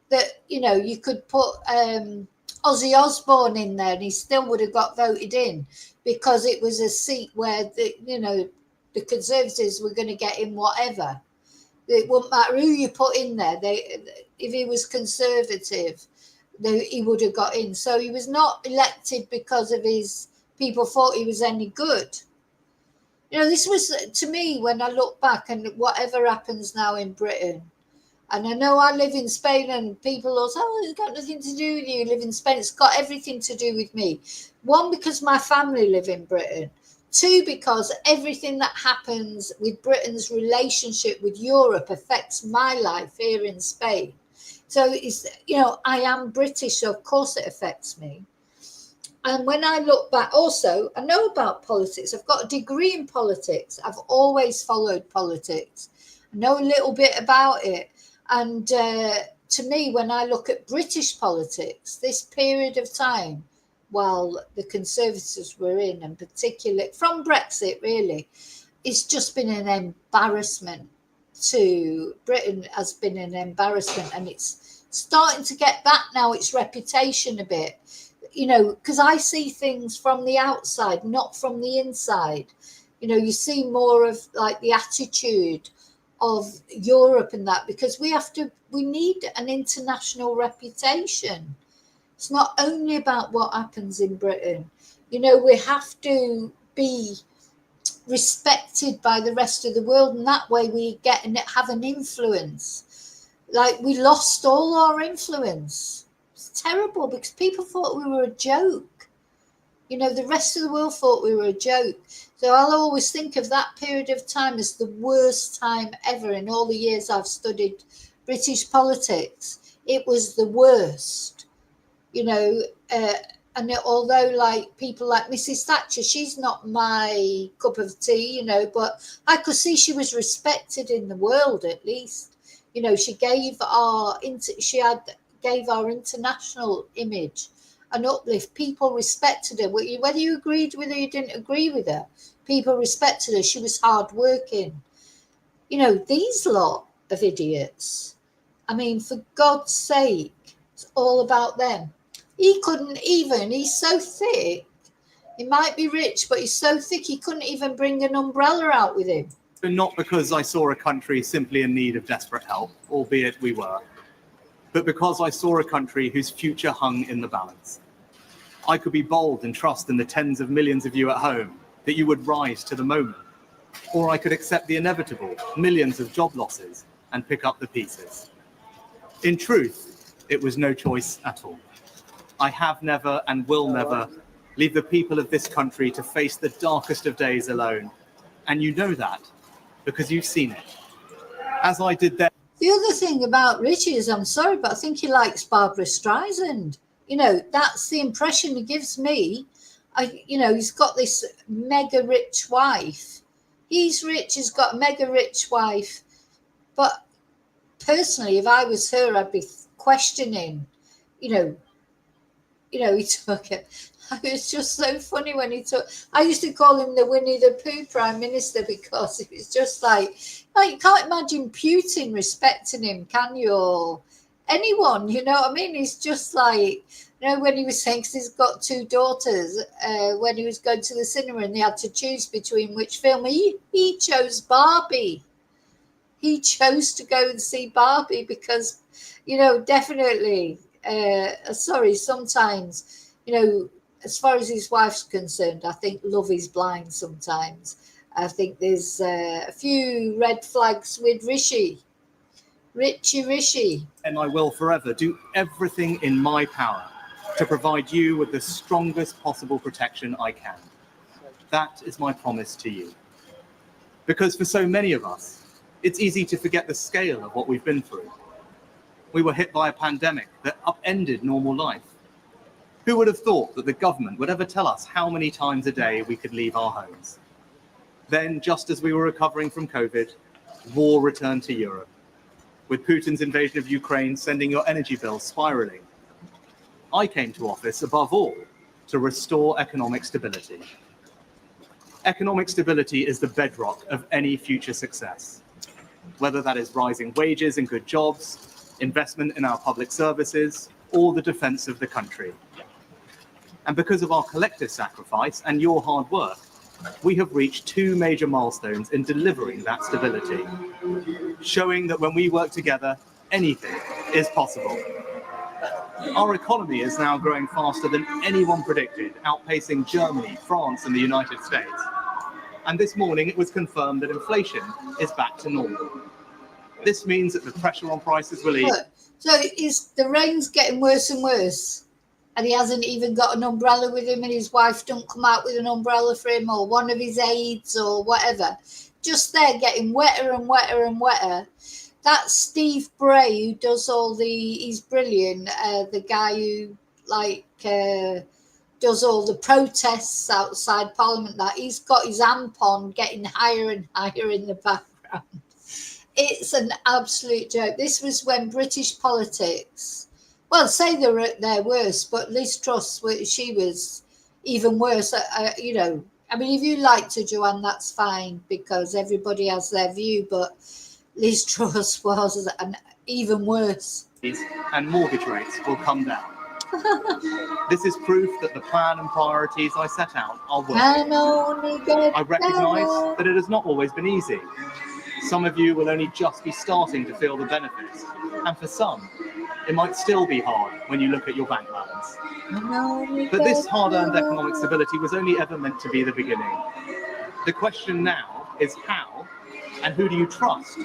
that, you know, you could put Ozzy Osbourne in there and he still would have got voted in because it was a seat where, the Conservatives were going to get in whatever. It wouldn't matter who you put in there. If he was Conservative, he would have got in. So he was not elected because of people thought he was any good. You know, this was, to me, when I look back and whatever happens now in Britain, and I know I live in Spain and people will say, oh, it's got nothing to do with you, live in Spain. It's got everything to do with me. One, because my family live in Britain. Two, because everything that happens with Britain's relationship with Europe affects my life here in Spain. So, I am British, so of course it affects me. And when I look back, also, I know about politics. I've got a degree in politics. I've always followed politics. I know a little bit about it. And to me, when I look at British politics, this period of time, while the Conservatives were in, and particularly from Brexit, really, it's just been an embarrassment to Britain, has been an embarrassment. And it's starting to get back now, its reputation a bit. You know, because I see things from the outside, not from the inside. You know, you see more of like the attitude of Europe and that, because we need an international reputation. It's not only about what happens in Britain. You know, we have to be respected by the rest of the world, and that way we have an influence. Like, we lost all our influence. Terrible, because people thought we were a joke. You know, the rest of the world thought we were a joke. So I'll always think of that period of time as the worst time ever in all the years I've studied British politics. It was the worst, you know. And although, like, people like Mrs. Thatcher, she's not my cup of tea, you know, but I could see she was respected in the world, at least. You know, she gave our international image an uplift. People respected her. Whether you agreed with her or you didn't agree with her, people respected her. She was hardworking. You know, these lot of idiots, I mean, for God's sake, it's all about them. He couldn't even, he's so thick. He might be rich, but he's so thick he couldn't even bring an umbrella out with him. Not because I saw a country simply in need of desperate help, albeit we were, but because I saw a country whose future hung in the balance. I could be bold and trust in the tens of millions of you at home that you would rise to the moment, or I could accept the inevitable millions of job losses and pick up the pieces. In truth, it was no choice at all. I have never and will never leave the people of this country to face the darkest of days alone, and you know that because you've seen it. As I did then. The other thing about Richie is, I'm sorry, but I think he likes Barbara Streisand. You know, that's the impression he gives me. He's got this mega rich wife. He's rich, he's got a mega rich wife. But personally, if I was her, I'd be questioning, he took it. It was just so funny when he took. I used to call him the Winnie the Pooh Prime Minister because it was just like you can't imagine Putin respecting him, can you? Or anyone, you know what I mean? He's just like, when he was saying, because he's got 2 daughters, when he was going to the cinema and they had to choose between which film, he chose Barbie. He chose to go and see Barbie because, definitely, sometimes, as far as his wife's concerned, I think love is blind sometimes. I think there's a few red flags with Richie. And I will forever do everything in my power to provide you with the strongest possible protection I can. That is my promise to you. Because for so many of us, it's easy to forget the scale of what we've been through. We were hit by a pandemic that upended normal life. Who would have thought that the government would ever tell us how many times a day we could leave our homes? Then, just as we were recovering from COVID, war returned to Europe, with Putin's invasion of Ukraine sending your energy bills spiraling. I came to office, above all, to restore economic stability. Economic stability is the bedrock of any future success, whether that is rising wages and good jobs, investment in our public services, or the defense of the country. And because of our collective sacrifice and your hard work, we have reached 2 major milestones in delivering that stability, showing that when we work together, anything is possible. Our economy is now growing faster than anyone predicted, outpacing Germany, France, and the United States. And this morning it was confirmed that inflation is back to normal. This means that the pressure on prices will ease. So is the rain's getting worse and worse? And he hasn't even got an umbrella with him, and his wife don't come out with an umbrella for him, or one of his aides, or whatever. Just there, getting wetter and wetter and wetter. That's Steve Bray, who does he's brilliant. The guy who does all the protests outside Parliament. That he's got his amp on, getting higher and higher in the background. It's an absolute joke. This was when British politics. Well, say they're at their worst, but Liz Truss, she was even worse. I mean, if you like to, Joanne, that's fine because everybody has their view, but Liz Truss was even worse. And mortgage rates will come down. This is proof that the plan and priorities I set out are working. I recognise that it has not always been easy. Some of you will only just be starting to feel the benefits, and for some, it might still be hard when you look at your bank balance. But this hard-earned economic stability was only ever meant to be the beginning. The question now is how and who do you trust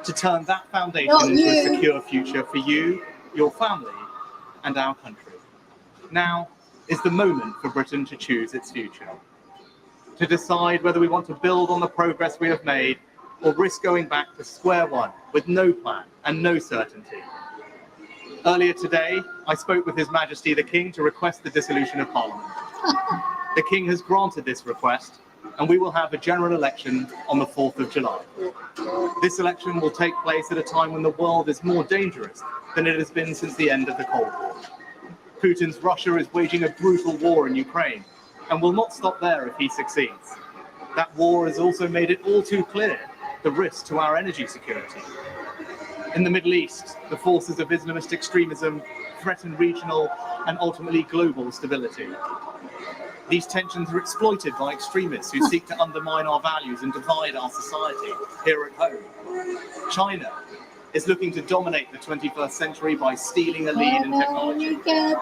to turn that foundation into a secure future for you, your family, and our country. Now is the moment for Britain to choose its future, to decide whether we want to build on the progress we have made or risk going back to square one with no plan and no certainty. Earlier today, I spoke with His Majesty the King to request the dissolution of Parliament. The King has granted this request, and we will have a general election on the 4th of July. This election will take place at a time when the world is more dangerous than it has been since the end of the Cold War. Putin's Russia is waging a brutal war in Ukraine, and will not stop there if he succeeds. That war has also made it all too clear the risk to our energy security. In the Middle East, the forces of Islamist extremism threaten regional and ultimately global stability. These tensions are exploited by extremists who seek to undermine our values and divide our society here at home. China is looking to dominate the 21st century by stealing a lead in technology. And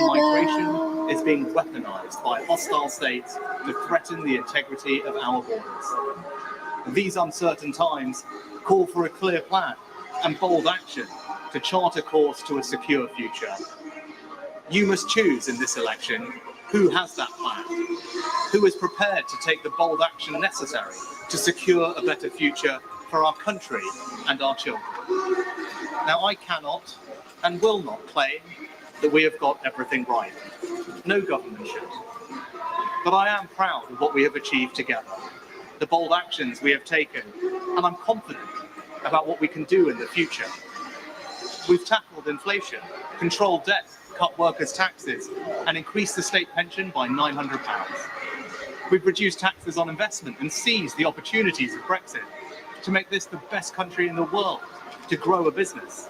migration is being weaponized by hostile states to threaten the integrity of our borders. These uncertain times call for a clear plan and bold action to chart a course to a secure future. You must choose in this election who has that plan, who is prepared to take the bold action necessary to secure a better future for our country and our children. Now, I cannot and will not claim that we have got everything right. No government should. But I am proud of what we have achieved together, the bold actions we have taken, and I'm confident about what we can do in the future. We've tackled inflation, controlled debt, cut workers' taxes, and increased the state pension by £900. We've reduced taxes on investment and seized the opportunities of Brexit to make this the best country in the world to grow a business.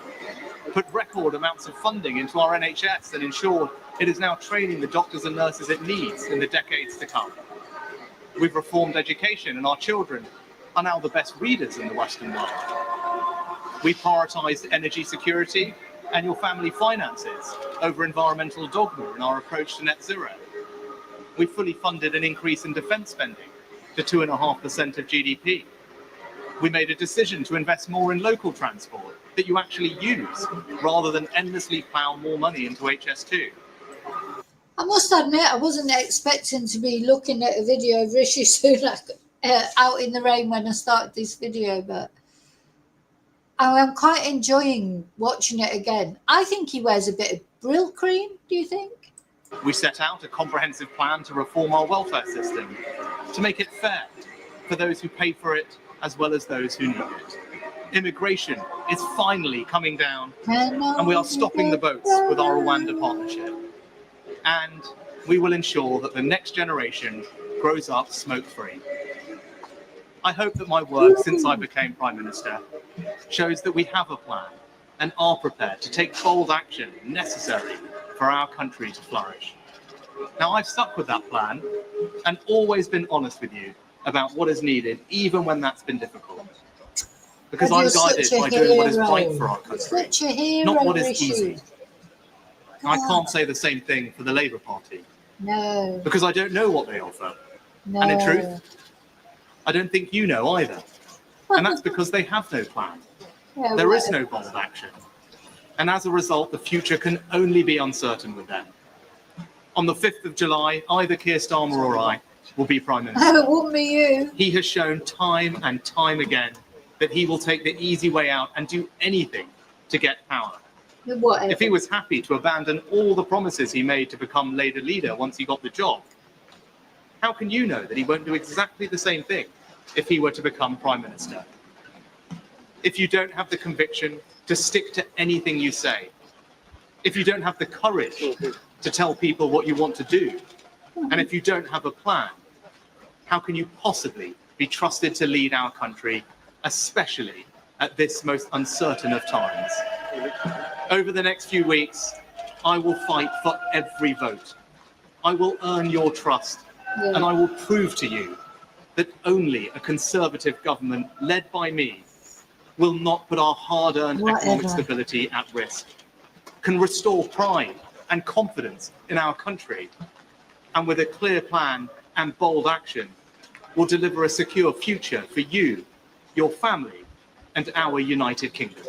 Put record amounts of funding into our NHS and ensured it is now training the doctors and nurses it needs in the decades to come. We've reformed education, and our children are now the best readers in the Western world. We prioritised energy security and your family finances over environmental dogma in our approach to net zero. We fully funded an increase in defence spending to 2.5% of GDP. We made a decision to invest more in local transport that you actually use, rather than endlessly plough more money into HS2. I must admit, I wasn't expecting to be looking at a video of Rishi Sunak out in the rain when I started this video, but I'm quite enjoying watching it again. I think he wears a bit of Brill cream, do you think? We set out a comprehensive plan to reform our welfare system, to make it fair for those who pay for it as well as those who need it. Immigration is finally coming down, and we are stopping the boats with our Rwanda partnership. And we will ensure that the next generation grows up smoke-free. I hope that my work since I became Prime Minister shows that we have a plan and are prepared to take bold action necessary for our country to flourish. Now, I've stuck with that plan and always been honest with you about what is needed, even when that's been difficult. Because I'm guided by doing what is right for our country, not what is easy. I can't say the same thing for the Labour Party. No. Because I don't know what they offer. No. And in truth, I don't think you know either. And that's because they have no plan. Yeah, there is no bold action. And as a result, the future can only be uncertain with them. On the 5th of July, either Keir Starmer or I will be Prime Minister. It wouldn't be you. He has shown time and time again that he will take the easy way out and do anything to get power. Whatever. If he was happy to abandon all the promises he made to become Labour leader once he got the job, how can you know that he won't do exactly the same thing if he were to become Prime Minister? If you don't have the conviction to stick to anything you say, if you don't have the courage to tell people what you want to do, and if you don't have a plan, how can you possibly be trusted to lead our country, especially at this most uncertain of times? Over the next few weeks, I will fight for every vote. I will earn your trust, and I will prove to you that only a Conservative government led by me will not put our hard-earned economic stability at risk, can restore pride and confidence in our country, and with a clear plan and bold action, will deliver a secure future for you, your family, and our United Kingdom.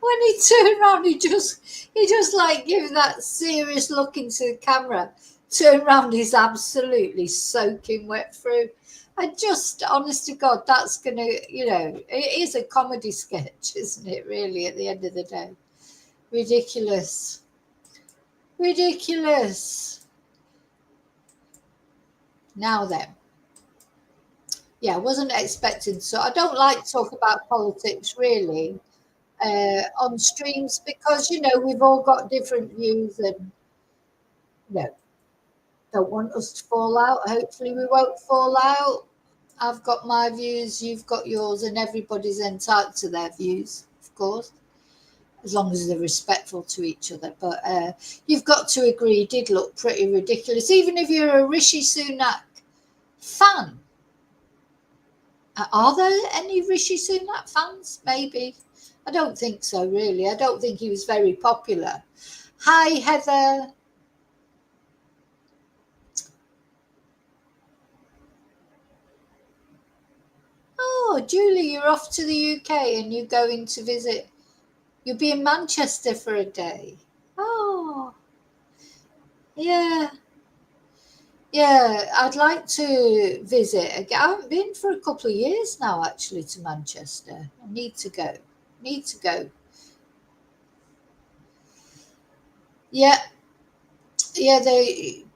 When he turned around, he just like giving that serious look into the camera. Turned around, he's absolutely soaking wet through. I just, honest to God, that's gonna, it is a comedy sketch, isn't it? Really, at the end of the day, ridiculous. Now then. Yeah, I wasn't expecting. So I don't like to talk about politics really on streams because, we've all got different views and, don't want us to fall out. Hopefully we won't fall out. I've got my views, you've got yours, and everybody's entitled to their views, of course, as long as they're respectful to each other. But you've got to agree, he did look pretty ridiculous. Even if you're a Rishi Sunak fan, are there any Rishi Sunak fans? Maybe. I don't think so, really. I don't think he was very popular. Hi, Heather. Oh, Julie, you're off to the UK and you're going to visit. You'll be in Manchester for a day. Oh, yeah. Yeah, I'd like to visit again. I haven't been for a couple of years now, actually, to Manchester. I need to go. Yeah,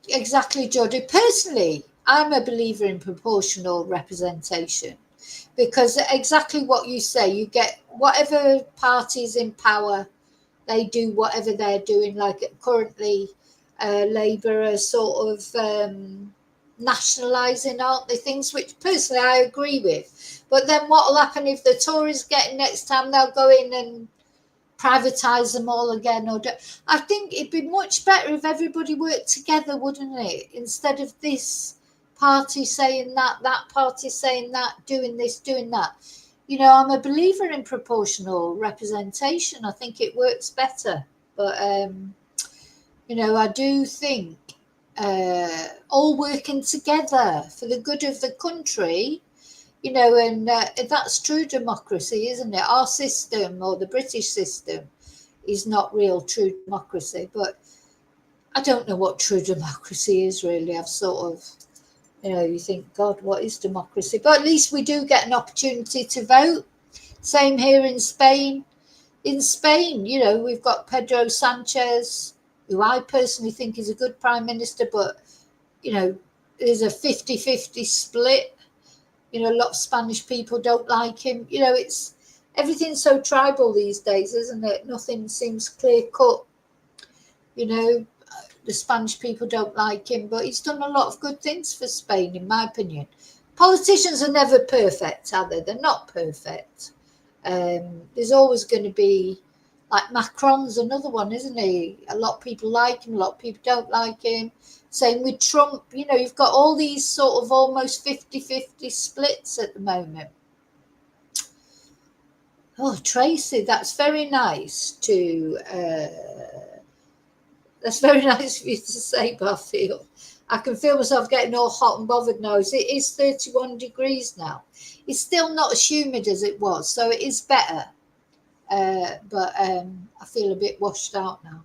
exactly, Jodie. Personally, I'm a believer in proportional representation because exactly what you say, you get whatever party's in power, they do whatever they're doing. Like currently, Labour are sort of nationalising, aren't they? Things which personally I agree with. But then what will happen if the Tories get in next time? They'll go in and privatise them all again. I think it'd be much better if everybody worked together, wouldn't it? Instead of this party saying that party saying that, doing this, doing that. You know, I'm a believer in proportional representation. I think it works better. But, you know, I do think all working together for the good of the country, you know, and that's true democracy, isn't it? Our system, or the British system, is not real true democracy. But I don't know what true democracy is, really. I've sort of, you know, you think, God, what is democracy? But at least we do get an opportunity to vote. Same here in Spain. In Spain, you know, we've got Pedro Sanchez, who I personally think is a good prime minister, but, you know, there's a 50-50 split. You know, a lot of Spanish people don't like him. You know, it's everything's so tribal these days, isn't it? Nothing seems clear cut. You know, the Spanish people don't like him, but he's done a lot of good things for Spain, in my opinion. Politicians are never perfect, are they? They're not perfect. There's always going to be, like Macron's another one, isn't he? A lot of people like him, a lot of people don't like him. Same with Trump. You know, you've got all these sort of almost 50-50 splits at the moment. Oh, Tracy, that's very nice to... that's very nice for you to say, Barfield. I can feel myself getting all hot and bothered now. It is 31 degrees now. It's still not as humid as it was, so it is better. But I feel a bit washed out now.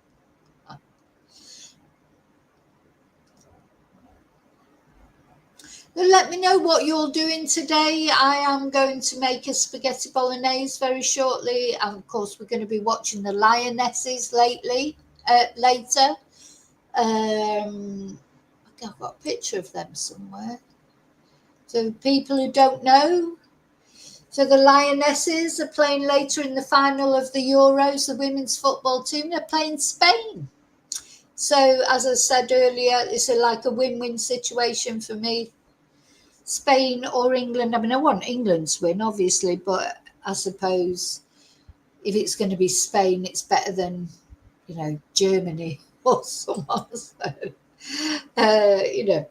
Let me know what you're doing today. I am going to make a spaghetti bolognese very shortly. And of course, we're going to be watching the Lionesses later. I've got a picture of them somewhere. So people who don't know, so the Lionesses are playing later in the final of the Euros, the women's football team. They're playing Spain. So as I said earlier, it's like a win-win situation for me. Spain or England. I mean, I want England to win, obviously, but I suppose if it's going to be Spain, it's better than, you know, Germany or someone. So, you know,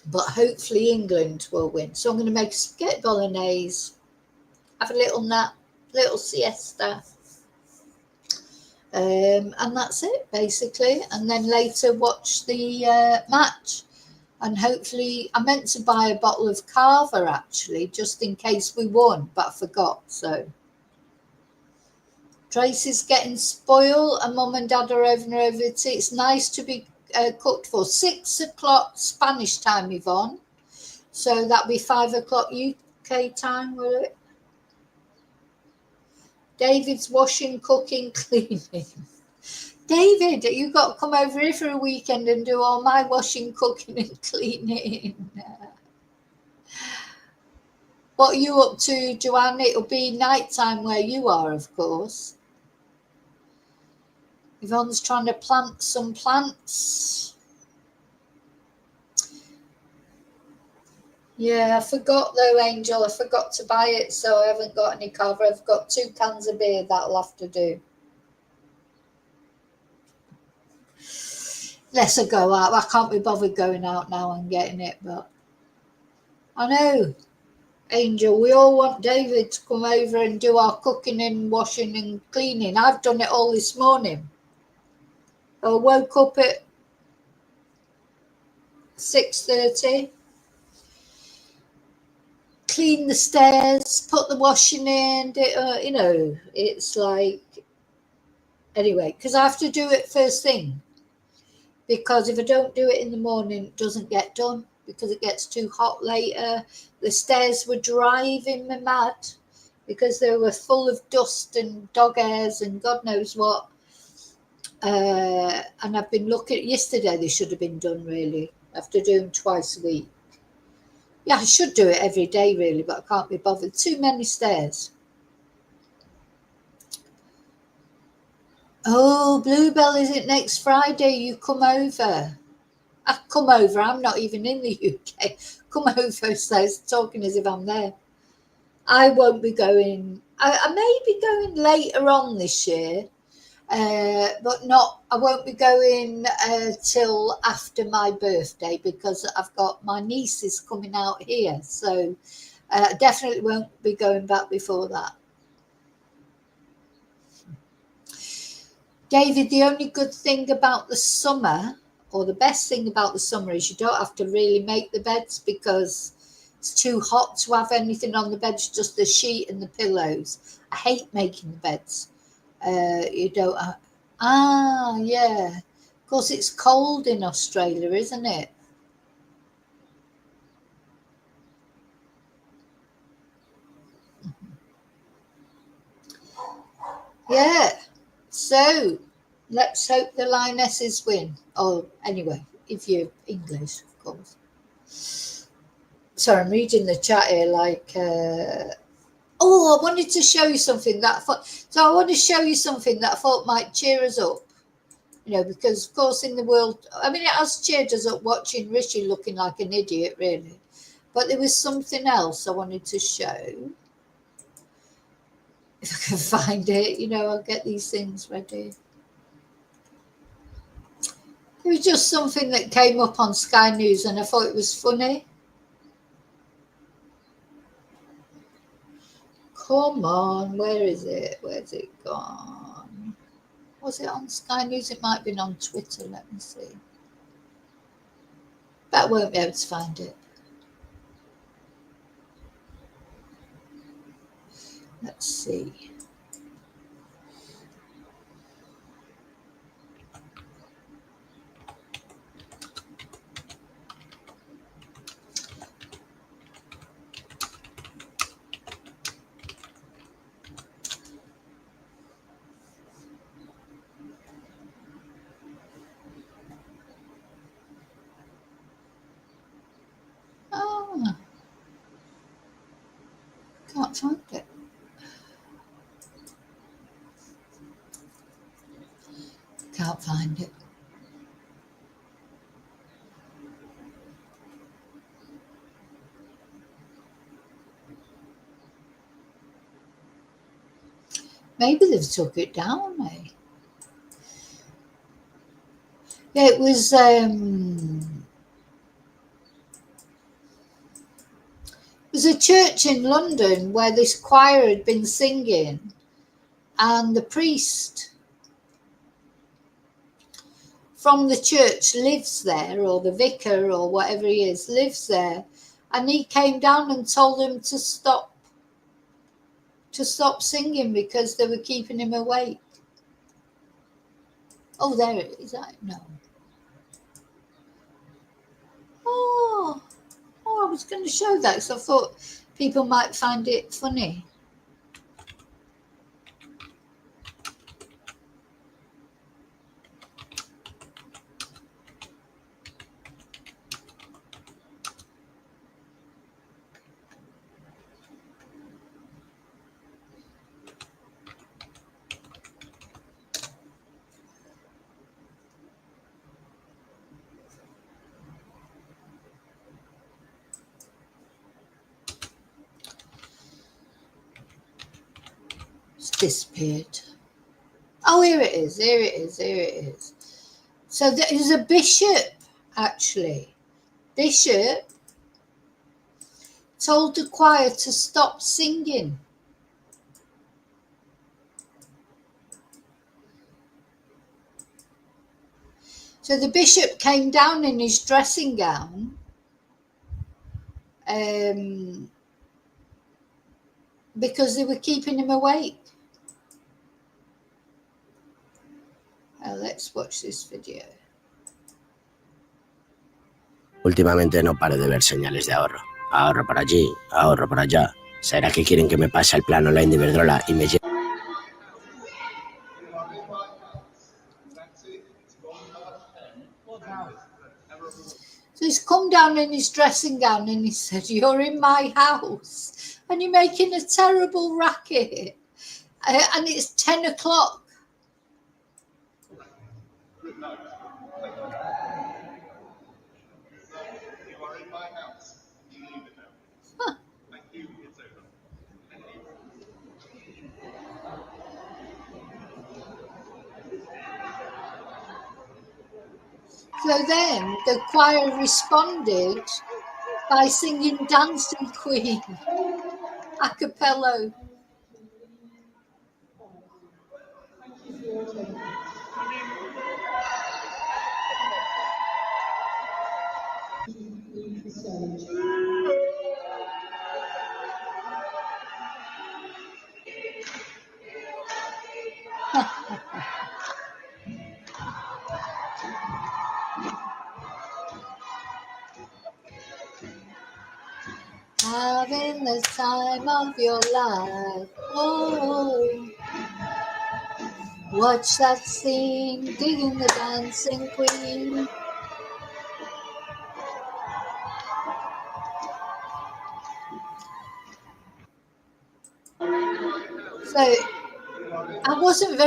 but hopefully England will win. So I'm going to make a spaghetti bolognese, have a little nap, little siesta, and that's it basically. And then later watch the match. And hopefully, I meant to buy a bottle of Carver actually, just in case we won, but I forgot. So Tracy's getting spoiled, and Mum and Dad are over and over tea. It's nice to be cooked for 6 o'clock Spanish time, Yvonne. So that'll be 5 o'clock UK time, will it? David's washing, cooking, cleaning. David, you've got to come over here for a weekend and do all my washing, cooking and cleaning. What are you up to, Joanne? It'll be night time where you are, of course. Yvonne's trying to plant some plants. Yeah, I forgot though, Angel. I forgot to buy it, so I haven't got any Carver. I've got 2 cans of beer. That'll have to do. Let's go out. I can't be bothered going out now and getting it, but I know, Angel, we all want David to come over and do our cooking and washing and cleaning. I've done it all this morning. I woke up at 6:30, cleaned the stairs, put the washing in, you know, it's like, anyway, because I have to do it first thing. because if I don't do it in the morning, it doesn't get done because it gets too hot later. The stairs were driving me mad because they were full of dust and dog hairs and God knows what. And I've been looking, yesterday they should have been done really, after doing twice a week. Yeah, I should do it every day really, but I can't be bothered. Too many stairs. Oh, Bluebell, is it next Friday? You come over. I come over. I'm not even in the UK. Come over, says, talking as if I'm there. I won't be going. I may be going later on this year, but not. I won't be going till after my birthday because I've got my nieces coming out here. So definitely won't be going back before that. David, the only good thing about the summer, or the best thing about the summer, is you don't have to really make the beds because it's too hot to have anything on the beds, just the sheet and the pillows. I hate making the beds. You don't have, yeah. Of course, it's cold in Australia, isn't it? Yeah. So let's hope the Lionesses win. Oh, anyway, if you're English, of course. Sorry, I'm reading the chat here like, I wanted to show you something that I thought, so I want to show you something that I thought might cheer us up. You know, because of course in the world, I mean, it has cheered us up watching Rishi looking like an idiot, really. But there was something else I wanted to show. If I can find it, you know, I'll get these things ready. It was just something that came up on Sky News and I thought it was funny. Come on, where is it? Where's it gone? Was it on Sky News? It might have been on Twitter. Let me see. But I won't be able to find it. Let's see. Can't find it. Can't find it. Maybe they've took it down, eh? Yeah, it was a church in London where this choir had been singing and the priest from the church lives there, or the vicar or whatever he is lives there, and he came down and told them to stop singing because they were keeping him awake. Oh, there it is. No. Oh, I was going to show that because I thought people might find it funny. Disappeared. Oh, here it is. Here it is. Here it is. So there is a bishop, actually. Bishop told the choir to stop singing. So the bishop came down in his dressing gown because they were keeping him awake. Let's watch this video. Últimamente no paro de ver señales de ahorro. Ahorro por allí, ahorro por allá. ¿Será que quieren que me pase al plan online de Iberdrola y me lleve? So he's come down in his dressing gown and he said, "You're in my house and you're making a terrible racket." And it's 10 o'clock. So then the choir responded by singing Dancing Queen a cappella. Having the time of your life. Oh, watch that scene, digging the Dancing Queen. So it wasn't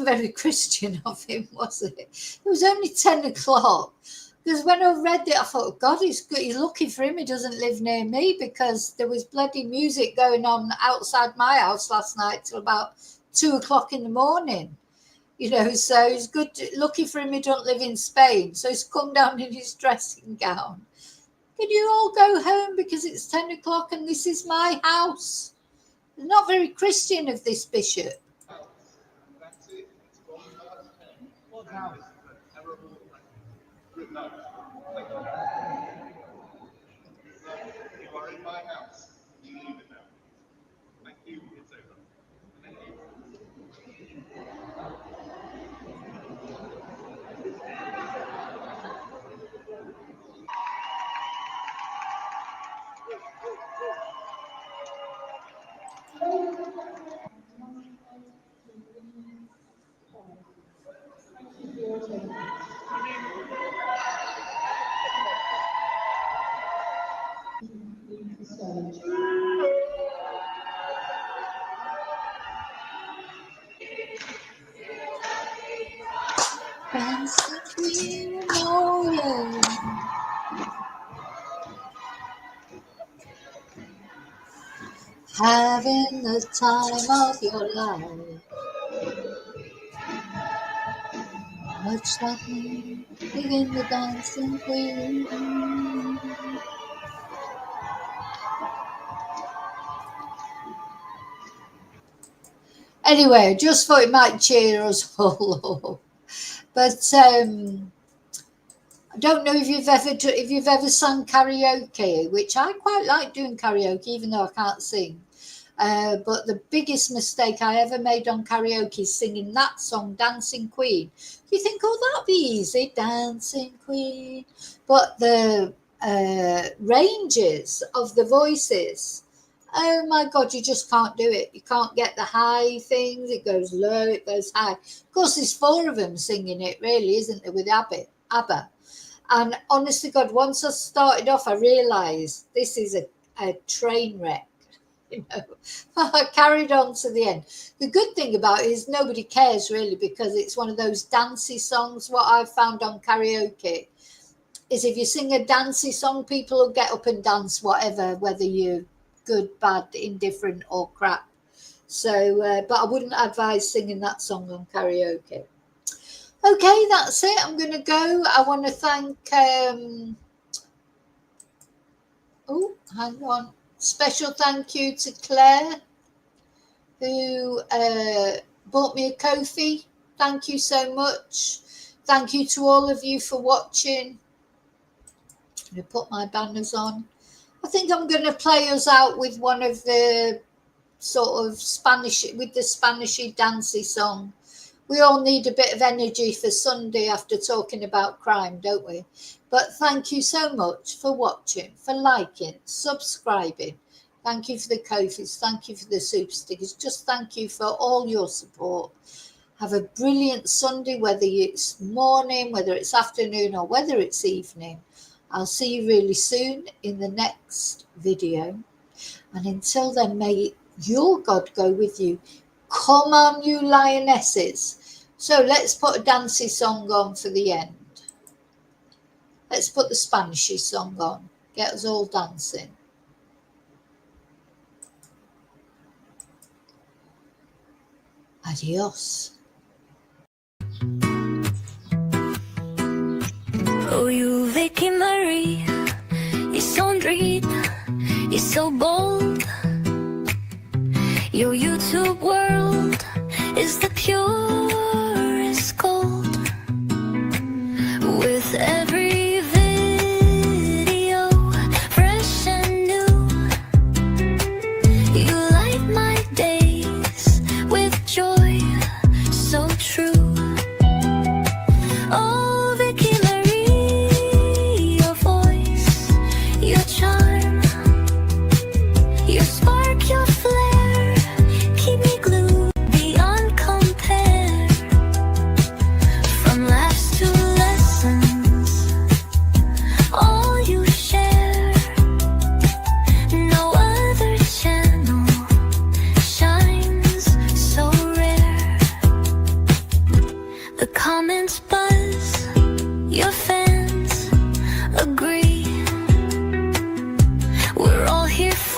very Christian of him, was it? It was only 10 o'clock. Because when I read it, I thought, God, he's lucky for him he doesn't live near me, because there was bloody music going on outside my house last night till about 2 o'clock in the morning. You know, so it's good, lucky for him he don't live in Spain. So he's come down in his dressing gown. Can you all go home because it's 10 o'clock and this is my house? Not very Christian of this bishop. Dancing Queen, oh yeah. Having the time of your life. Watch that me, digging the Dancing Queen. Anyway, just thought it might cheer us all up. But I don't know if you've ever sung karaoke, which I quite like doing karaoke, even though I can't sing. But the biggest mistake I ever made on karaoke is singing that song, Dancing Queen. You think, oh, that'll be easy, Dancing Queen. But the ranges of the voices, oh my God, you just can't do it. You can't get the high things. It goes low, it goes high. Of course, there's 4 of them singing it, really, isn't there, with ABBA. And honestly, God, once I started off, I realised this is a train wreck. You know, I carried on to the end. The good thing about it is nobody cares really, because it's one of those dancey songs. What I've found on karaoke is if you sing a dancey song, people will get up and dance, whatever, whether you're good, bad, indifferent, or crap. So, but I wouldn't advise singing that song on karaoke. Okay, that's it. I'm going to go. I want to thank. Oh, hang on. Special thank you to Claire, who bought me a coffee. Thank you so much. Thank you to all of you for watching. I'm going to put my banners on. I think I'm going to play us out with one of the sort of Spanish, with the Spanishy dancey song, We all need a bit of energy for Sunday after talking about crime, don't we? But thank you so much for watching, for liking, subscribing. Thank you for the Ko-fis. Thank you for the super stickers. Just thank you for all your support. Have a brilliant Sunday, whether it's morning, whether it's afternoon, or whether it's evening. I'll see you really soon in the next video. And until then, may your God go with you. Come on, you lionesses. So let's put a dancey song on for the end. Let's put the Spanishy song on. Get us all dancing. Adios. Oh, you Vicky Marie, you're so dream, you're so bold. Your YouTube world is the purest gold. With every video, fresh and new, you light my days with joy so true. Oh, Vicky Marie, your voice, your charm, your spark, your flair, keep me glued beyond compare. From laughs to lessons, all you share. No other channel shines so rare. The comments buzz, your fans agree. We're all here for